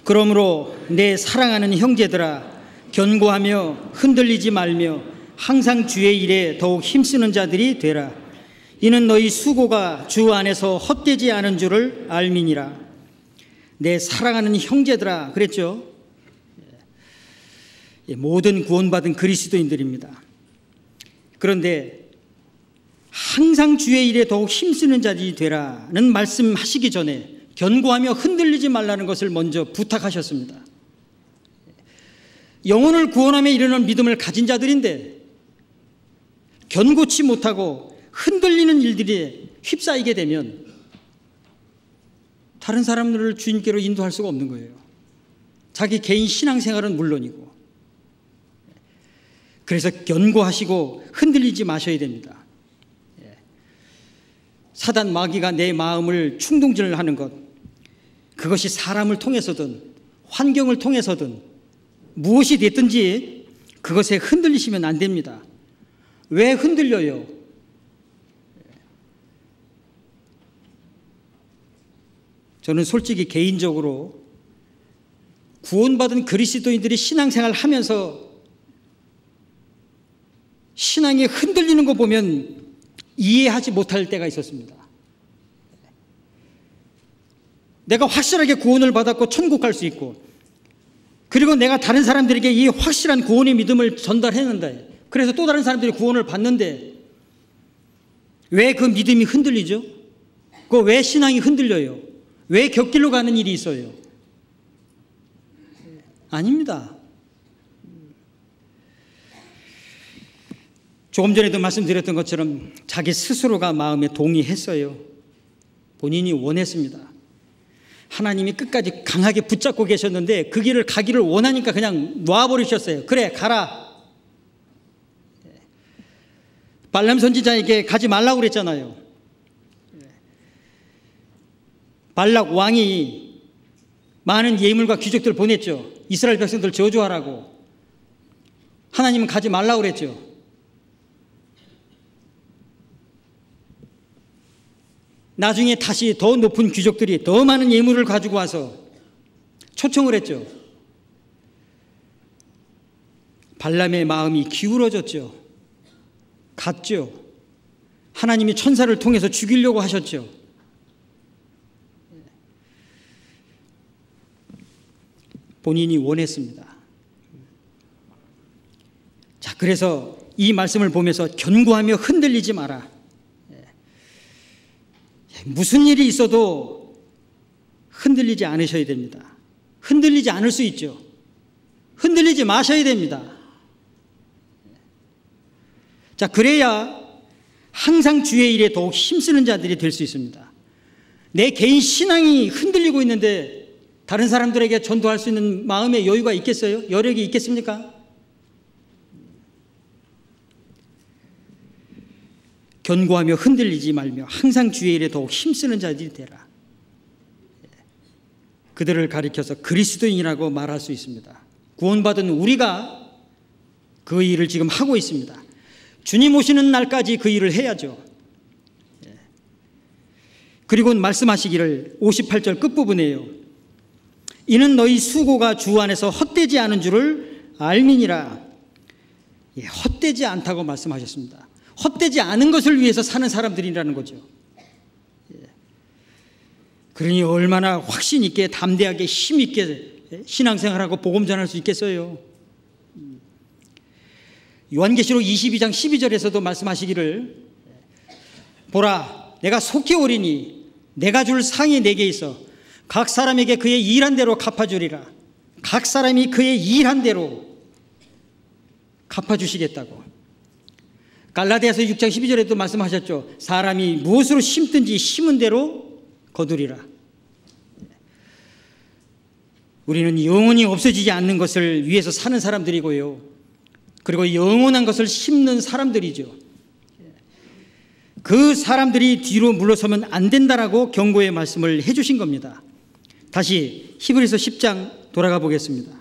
그러므로 내 사랑하는 형제들아, 견고하며 흔들리지 말며 항상 주의 일에 더욱 힘쓰는 자들이 되라. 이는 너희 수고가 주 안에서 헛되지 않은 줄을 알미니라. 내 사랑하는 형제들아 그랬죠. 모든 구원받은 그리스도인들입니다. 그런데 항상 주의 일에 더욱 힘쓰는 자들이 되라는 말씀하시기 전에 견고하며 흔들리지 말라는 것을 먼저 부탁하셨습니다. 영혼을 구원하며 이르는 믿음을 가진 자들인데 견고치 못하고 흔들리는 일들에 휩싸이게 되면 다른 사람들을 주님께로 인도할 수가 없는 거예요. 자기 개인 신앙생활은 물론이고. 그래서 견고하시고 흔들리지 마셔야 됩니다. 사단 마귀가 내 마음을 충동질을 하는 것, 그것이 사람을 통해서든 환경을 통해서든 무엇이 됐든지 그것에 흔들리시면 안 됩니다. 왜 흔들려요? 저는 솔직히 개인적으로 구원받은 그리스도인들이 신앙생활을 하면서 신앙이 흔들리는 거 보면 이해하지 못할 때가 있었습니다. 내가 확실하게 구원을 받았고 천국 갈 수 있고, 그리고 내가 다른 사람들에게 이 확실한 구원의 믿음을 전달했는데, 그래서 또 다른 사람들이 구원을 받는데 왜 그 믿음이 흔들리죠? 그 왜 신앙이 흔들려요? 왜 곁길로 가는 일이 있어요? 아닙니다. 조금 전에도 말씀드렸던 것처럼 자기 스스로가 마음에 동의했어요. 본인이 원했습니다. 하나님이 끝까지 강하게 붙잡고 계셨는데 그 길을 가기를 원하니까 그냥 놔버리셨어요. 그래, 가라. 발람 선지자에게 가지 말라고 그랬잖아요. 발락 왕이 많은 예물과 귀족들 보냈죠. 이스라엘 백성들 저주하라고. 하나님은 가지 말라고 그랬죠. 나중에 다시 더 높은 귀족들이 더 많은 예물을 가지고 와서 초청을 했죠. 발람의 마음이 기울어졌죠. 갔죠. 하나님이 천사를 통해서 죽이려고 하셨죠. 본인이 원했습니다. 자, 그래서 이 말씀을 보면서 견고하며 흔들리지 마라. 무슨 일이 있어도 흔들리지 않으셔야 됩니다. 흔들리지 않을 수 있죠. 흔들리지 마셔야 됩니다. 자, 그래야 항상 주의 일에 더욱 힘쓰는 자들이 될 수 있습니다. 내 개인 신앙이 흔들리고 있는데 다른 사람들에게 전도할 수 있는 마음의 여유가 있겠어요? 여력이 있겠습니까? 견고하며 흔들리지 말며 항상 주의 일에 더욱 힘쓰는 자들이 되라. 그들을 가리켜서 그리스도인이라고 말할 수 있습니다. 구원받은 우리가 그 일을 지금 하고 있습니다. 주님 오시는 날까지 그 일을 해야죠. 그리고 말씀하시기를 58절 끝부분에요. 이는 너희 수고가 주 안에서 헛되지 않은 줄을 알미니라. 헛되지 않다고 말씀하셨습니다. 헛되지 않은 것을 위해서 사는 사람들이라는 거죠. 그러니 얼마나 확신 있게 담대하게 힘 있게 신앙생활하고 복음 전할 수 있겠어요. 요한계시록 22장 12절에서도 말씀하시기를 보라 내가 속히 오리니 내가 줄 상이 내게 있어 각 사람에게 그의 일한 대로 갚아주리라. 각 사람이 그의 일한 대로 갚아주시겠다고. 갈라디아서 6장 12절에도 말씀하셨죠. 사람이 무엇으로 심든지 심은 대로 거두리라. 우리는 영원히 없어지지 않는 것을 위해서 사는 사람들이고요. 그리고 영원한 것을 심는 사람들이죠. 그 사람들이 뒤로 물러서면 안 된다라고 경고의 말씀을 해주신 겁니다. 다시 히브리서 10장 돌아가 보겠습니다.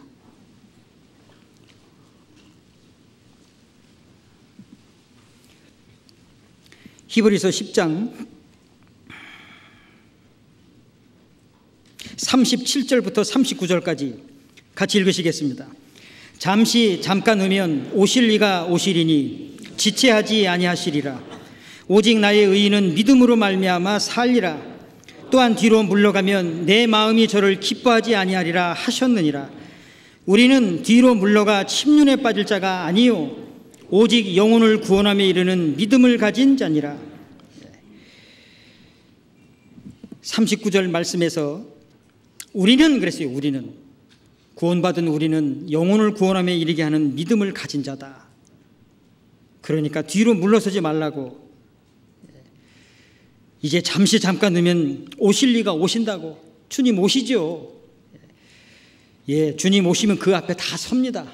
히브리서 10장 37절부터 39절까지 같이 읽으시겠습니다. 잠깐 오면 오실 이가 오시리니 지체하지 아니하시리라. 오직 나의 의인은 믿음으로 말미암아 살리라. 또한 뒤로 물러가면 내 마음이 저를 기뻐하지 아니하리라 하셨느니라. 우리는 뒤로 물러가 침륜에 빠질 자가 아니요 오직 영혼을 구원함에 이르는 믿음을 가진 자니라. 39절 말씀에서 우리는 그랬어요. 우리는 구원받은 우리는 영혼을 구원함에 이르게 하는 믿음을 가진 자다. 그러니까 뒤로 물러서지 말라고. 이제 잠깐 넣으면 오실 리가 오신다고. 주님 오시죠. 예, 주님 오시면 그 앞에 다 섭니다.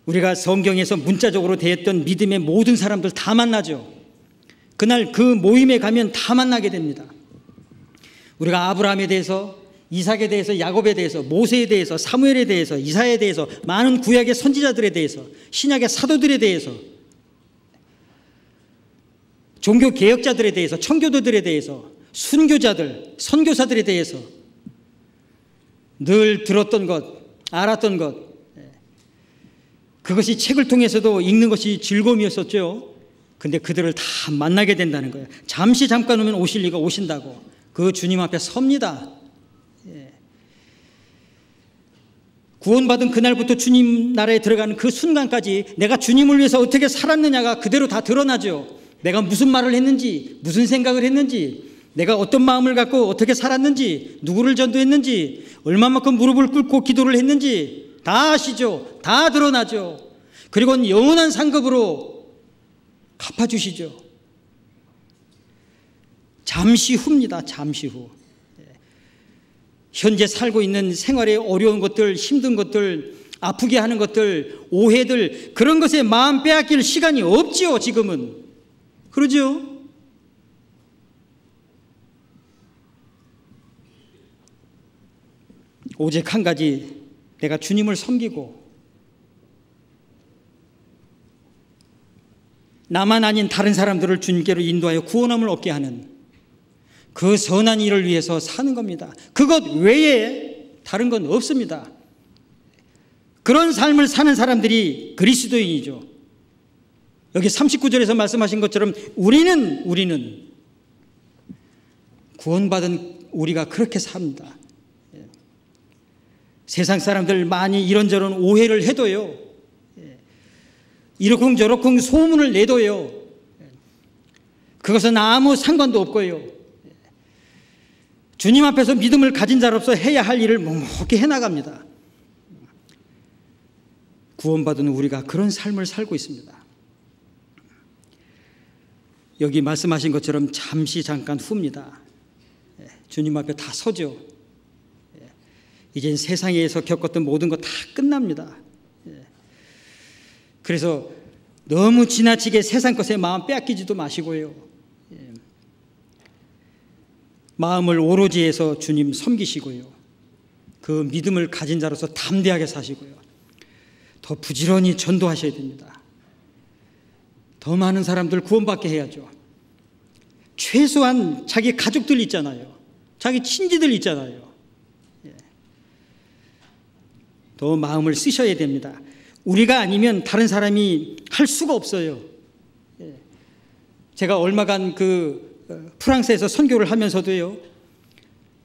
우리가 성경에서 문자적으로 대했던 믿음의 모든 사람들 다 만나죠. 그날 그 모임에 가면 다 만나게 됩니다. 우리가 아브라함에 대해서, 이삭에 대해서, 야곱에 대해서, 모세에 대해서, 사무엘에 대해서, 이사야에 대해서, 많은 구약의 선지자들에 대해서, 신약의 사도들에 대해서, 종교 개혁자들에 대해서, 청교도들에 대해서, 순교자들, 선교사들에 대해서 늘 들었던 것, 알았던 것, 그것이 책을 통해서도 읽는 것이 즐거움이었었죠. 근데 그들을 다 만나게 된다는 거예요. 잠깐 오면 오실 리가 오신다고. 그 주님 앞에 섭니다. 구원받은 그날부터 주님 나라에 들어가는 그 순간까지 내가 주님을 위해서 어떻게 살았느냐가 그대로 다 드러나죠. 내가 무슨 말을 했는지, 무슨 생각을 했는지, 내가 어떤 마음을 갖고 어떻게 살았는지, 누구를 전도했는지, 얼마만큼 무릎을 꿇고 기도를 했는지 다 아시죠. 다 드러나죠. 그리고 영원한 상급으로 갚아주시죠. 잠시 후입니다. 잠시 후. 현재 살고 있는 생활의 어려운 것들, 힘든 것들, 아프게 하는 것들, 오해들, 그런 것에 마음 빼앗길 시간이 없지요. 지금은. 그러죠? 오직 한 가지, 내가 주님을 섬기고 나만 아닌 다른 사람들을 주님께로 인도하여 구원함을 얻게 하는 그 선한 일을 위해서 사는 겁니다. 그것 외에 다른 건 없습니다. 그런 삶을 사는 사람들이 그리스도인이죠. 여기 39절에서 말씀하신 것처럼 우리는 구원받은 우리가 그렇게 삽니다. 세상 사람들 많이 이런저런 오해를 해도요, 이러쿵저러쿵 소문을 내도요, 그것은 아무 상관도 없고요, 주님 앞에서 믿음을 가진 자로서 해야 할 일을 묵묵히 해나갑니다. 구원받은 우리가 그런 삶을 살고 있습니다. 여기 말씀하신 것처럼 잠깐 후입니다. 주님 앞에 다 서죠. 이젠 세상에서 겪었던 모든 거 다 끝납니다. 그래서 너무 지나치게 세상 것에 마음 빼앗기지도 마시고요. 마음을 오로지 해서 주님 섬기시고요. 그 믿음을 가진 자로서 담대하게 사시고요. 더 부지런히 전도하셔야 됩니다. 더 많은 사람들 구원받게 해야죠. 최소한 자기 가족들 있잖아요. 자기 친지들 있잖아요. 더 마음을 쓰셔야 됩니다. 우리가 아니면 다른 사람이 할 수가 없어요. 제가 얼마간 프랑스에서 선교를 하면서도요,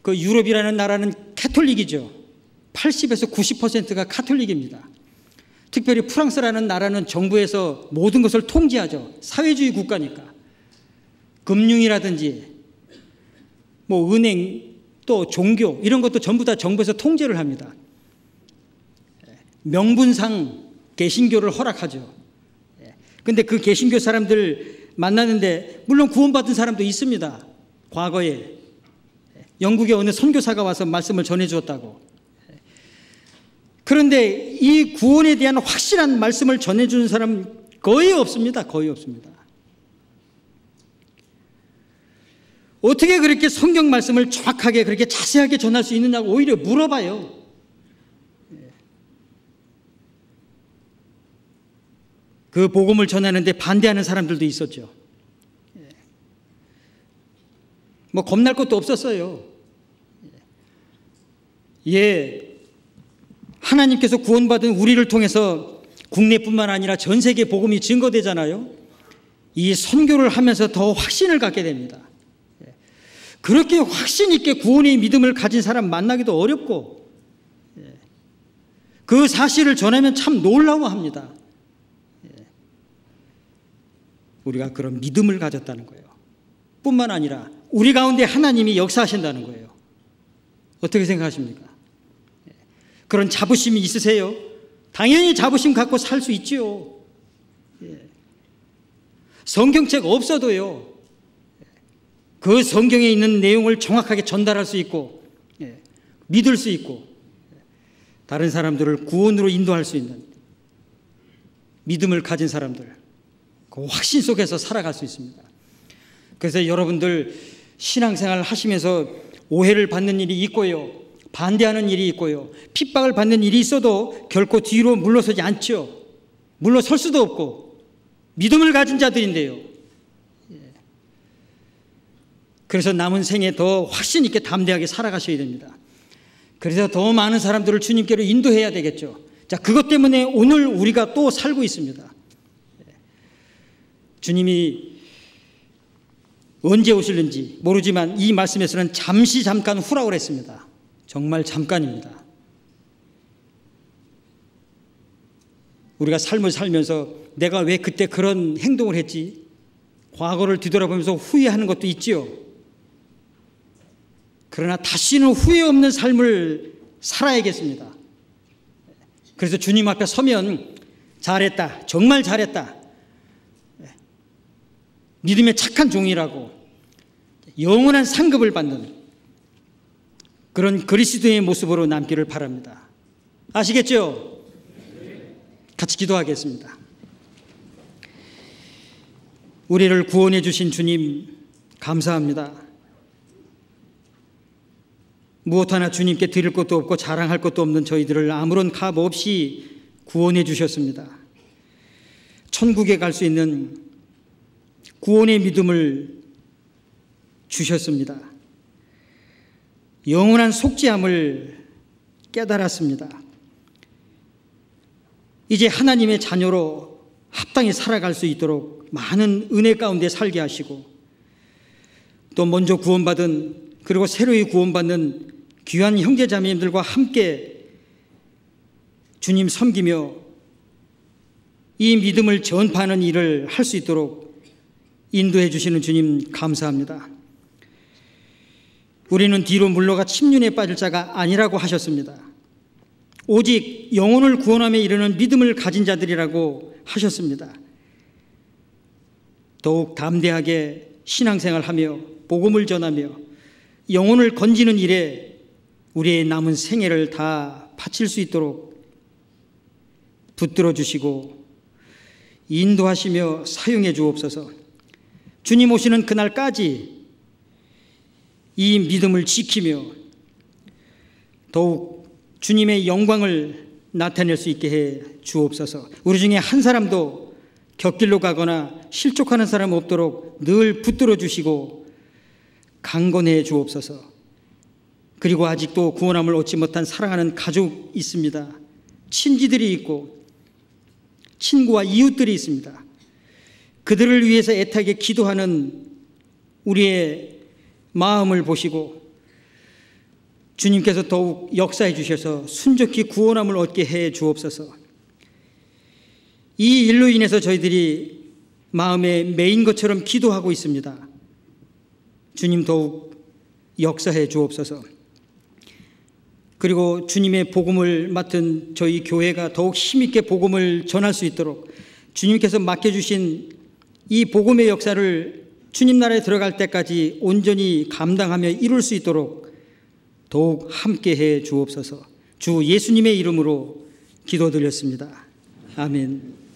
그 유럽이라는 나라는 카톨릭이죠. 80에서 90%가 카톨릭입니다. 특별히 프랑스라는 나라는 정부에서 모든 것을 통제하죠. 사회주의 국가니까. 금융이라든지, 은행, 또 종교 이런 것도 전부 다 정부에서 통제를 합니다. 명분상 개신교를 허락하죠. 그런데 그 개신교 사람들 만나는데 물론 구원받은 사람도 있습니다. 과거에 영국의 어느 선교사가 와서 말씀을 전해주었다고. 그런데 이 구원에 대한 확실한 말씀을 전해주는 사람 거의 없습니다. 거의 없습니다. 어떻게 그렇게 성경 말씀을 정확하게 그렇게 자세하게 전할 수 있느냐고 오히려 물어봐요. 그 복음을 전하는데 반대하는 사람들도 있었죠. 뭐 겁날 것도 없었어요. 하나님께서 구원받은 우리를 통해서 국내뿐만 아니라 전 세계 복음이 증거되잖아요. 이 선교를 하면서 더 확신을 갖게 됩니다. 그렇게 확신 있게 구원의 믿음을 가진 사람 만나기도 어렵고 그 사실을 전하면 참 놀라워합니다. 우리가 그런 믿음을 가졌다는 거예요. 뿐만 아니라 우리 가운데 하나님이 역사하신다는 거예요. 어떻게 생각하십니까? 그런 자부심이 있으세요? 당연히 자부심 갖고 살 수 있지요. 성경책 없어도요. 그 성경에 있는 내용을 정확하게 전달할 수 있고 믿을 수 있고 다른 사람들을 구원으로 인도할 수 있는 믿음을 가진 사람들, 그 확신 속에서 살아갈 수 있습니다. 그래서 여러분들 신앙생활 하시면서 오해를 받는 일이 있고요, 반대하는 일이 있고요, 핍박을 받는 일이 있어도 결코 뒤로 물러서지 않죠. 물러설 수도 없고 믿음을 가진 자들인데요. 그래서 남은 생에 더 확신 있게 담대하게 살아가셔야 됩니다. 그래서 더 많은 사람들을 주님께로 인도해야 되겠죠. 자, 그것 때문에 오늘 우리가 또 살고 있습니다. 주님이 언제 오실는지 모르지만 이 말씀에서는 잠시 잠깐 후라고 했습니다. 정말 잠깐입니다. 우리가 삶을 살면서 내가 왜 그때 그런 행동을 했지? 과거를 뒤돌아보면서 후회하는 것도 있지요. 그러나 다시는 후회 없는 삶을 살아야겠습니다. 그래서 주님 앞에 서면 잘했다, 정말 잘했다, 믿음의 착한 종이라고 영원한 상급을 받는 그런 그리스도의 모습으로 남기를 바랍니다. 아시겠죠? 같이 기도하겠습니다. 우리를 구원해 주신 주님 감사합니다. 무엇 하나 주님께 드릴 것도 없고 자랑할 것도 없는 저희들을 아무런 값 없이 구원해 주셨습니다. 천국에 갈 수 있는 구원의 믿음을 주셨습니다. 영원한 속죄함을 깨달았습니다. 이제 하나님의 자녀로 합당히 살아갈 수 있도록 많은 은혜 가운데 살게 하시고 또 먼저 구원받은 그리고 새로이 구원받는 귀한 형제자매님들과 함께 주님 섬기며 이 믿음을 전파하는 일을 할 수 있도록 인도해 주시는 주님 감사합니다. 우리는 뒤로 물러가 침륜에 빠질 자가 아니라고 하셨습니다. 오직 영혼을 구원함에 이르는 믿음을 가진 자들이라고 하셨습니다. 더욱 담대하게 신앙생활하며 복음을 전하며 영혼을 건지는 일에 우리의 남은 생애를 다 바칠 수 있도록 붙들어 주시고 인도하시며 사용해 주옵소서. 주님 오시는 그날까지 이 믿음을 지키며 더욱 주님의 영광을 나타낼 수 있게 해 주옵소서. 우리 중에 한 사람도 곁길로 가거나 실족하는 사람 없도록 늘 붙들어 주시고 강건해 주옵소서. 그리고 아직도 구원함을 얻지 못한 사랑하는 가족 있습니다. 친지들이 있고 친구와 이웃들이 있습니다. 그들을 위해서 애타게 기도하는 우리의 마음을 보시고 주님께서 더욱 역사해 주셔서 순적히 구원함을 얻게 해 주옵소서. 이 일로 인해서 저희들이 마음에 매인 것처럼 기도하고 있습니다. 주님 더욱 역사해 주옵소서. 그리고 주님의 복음을 맡은 저희 교회가 더욱 힘있게 복음을 전할 수 있도록 주님께서 맡겨주신 이 복음의 역사를 주님 나라에 들어갈 때까지 온전히 감당하며 이룰 수 있도록 더욱 함께해 주옵소서. 주 예수님의 이름으로 기도드렸습니다. 아멘.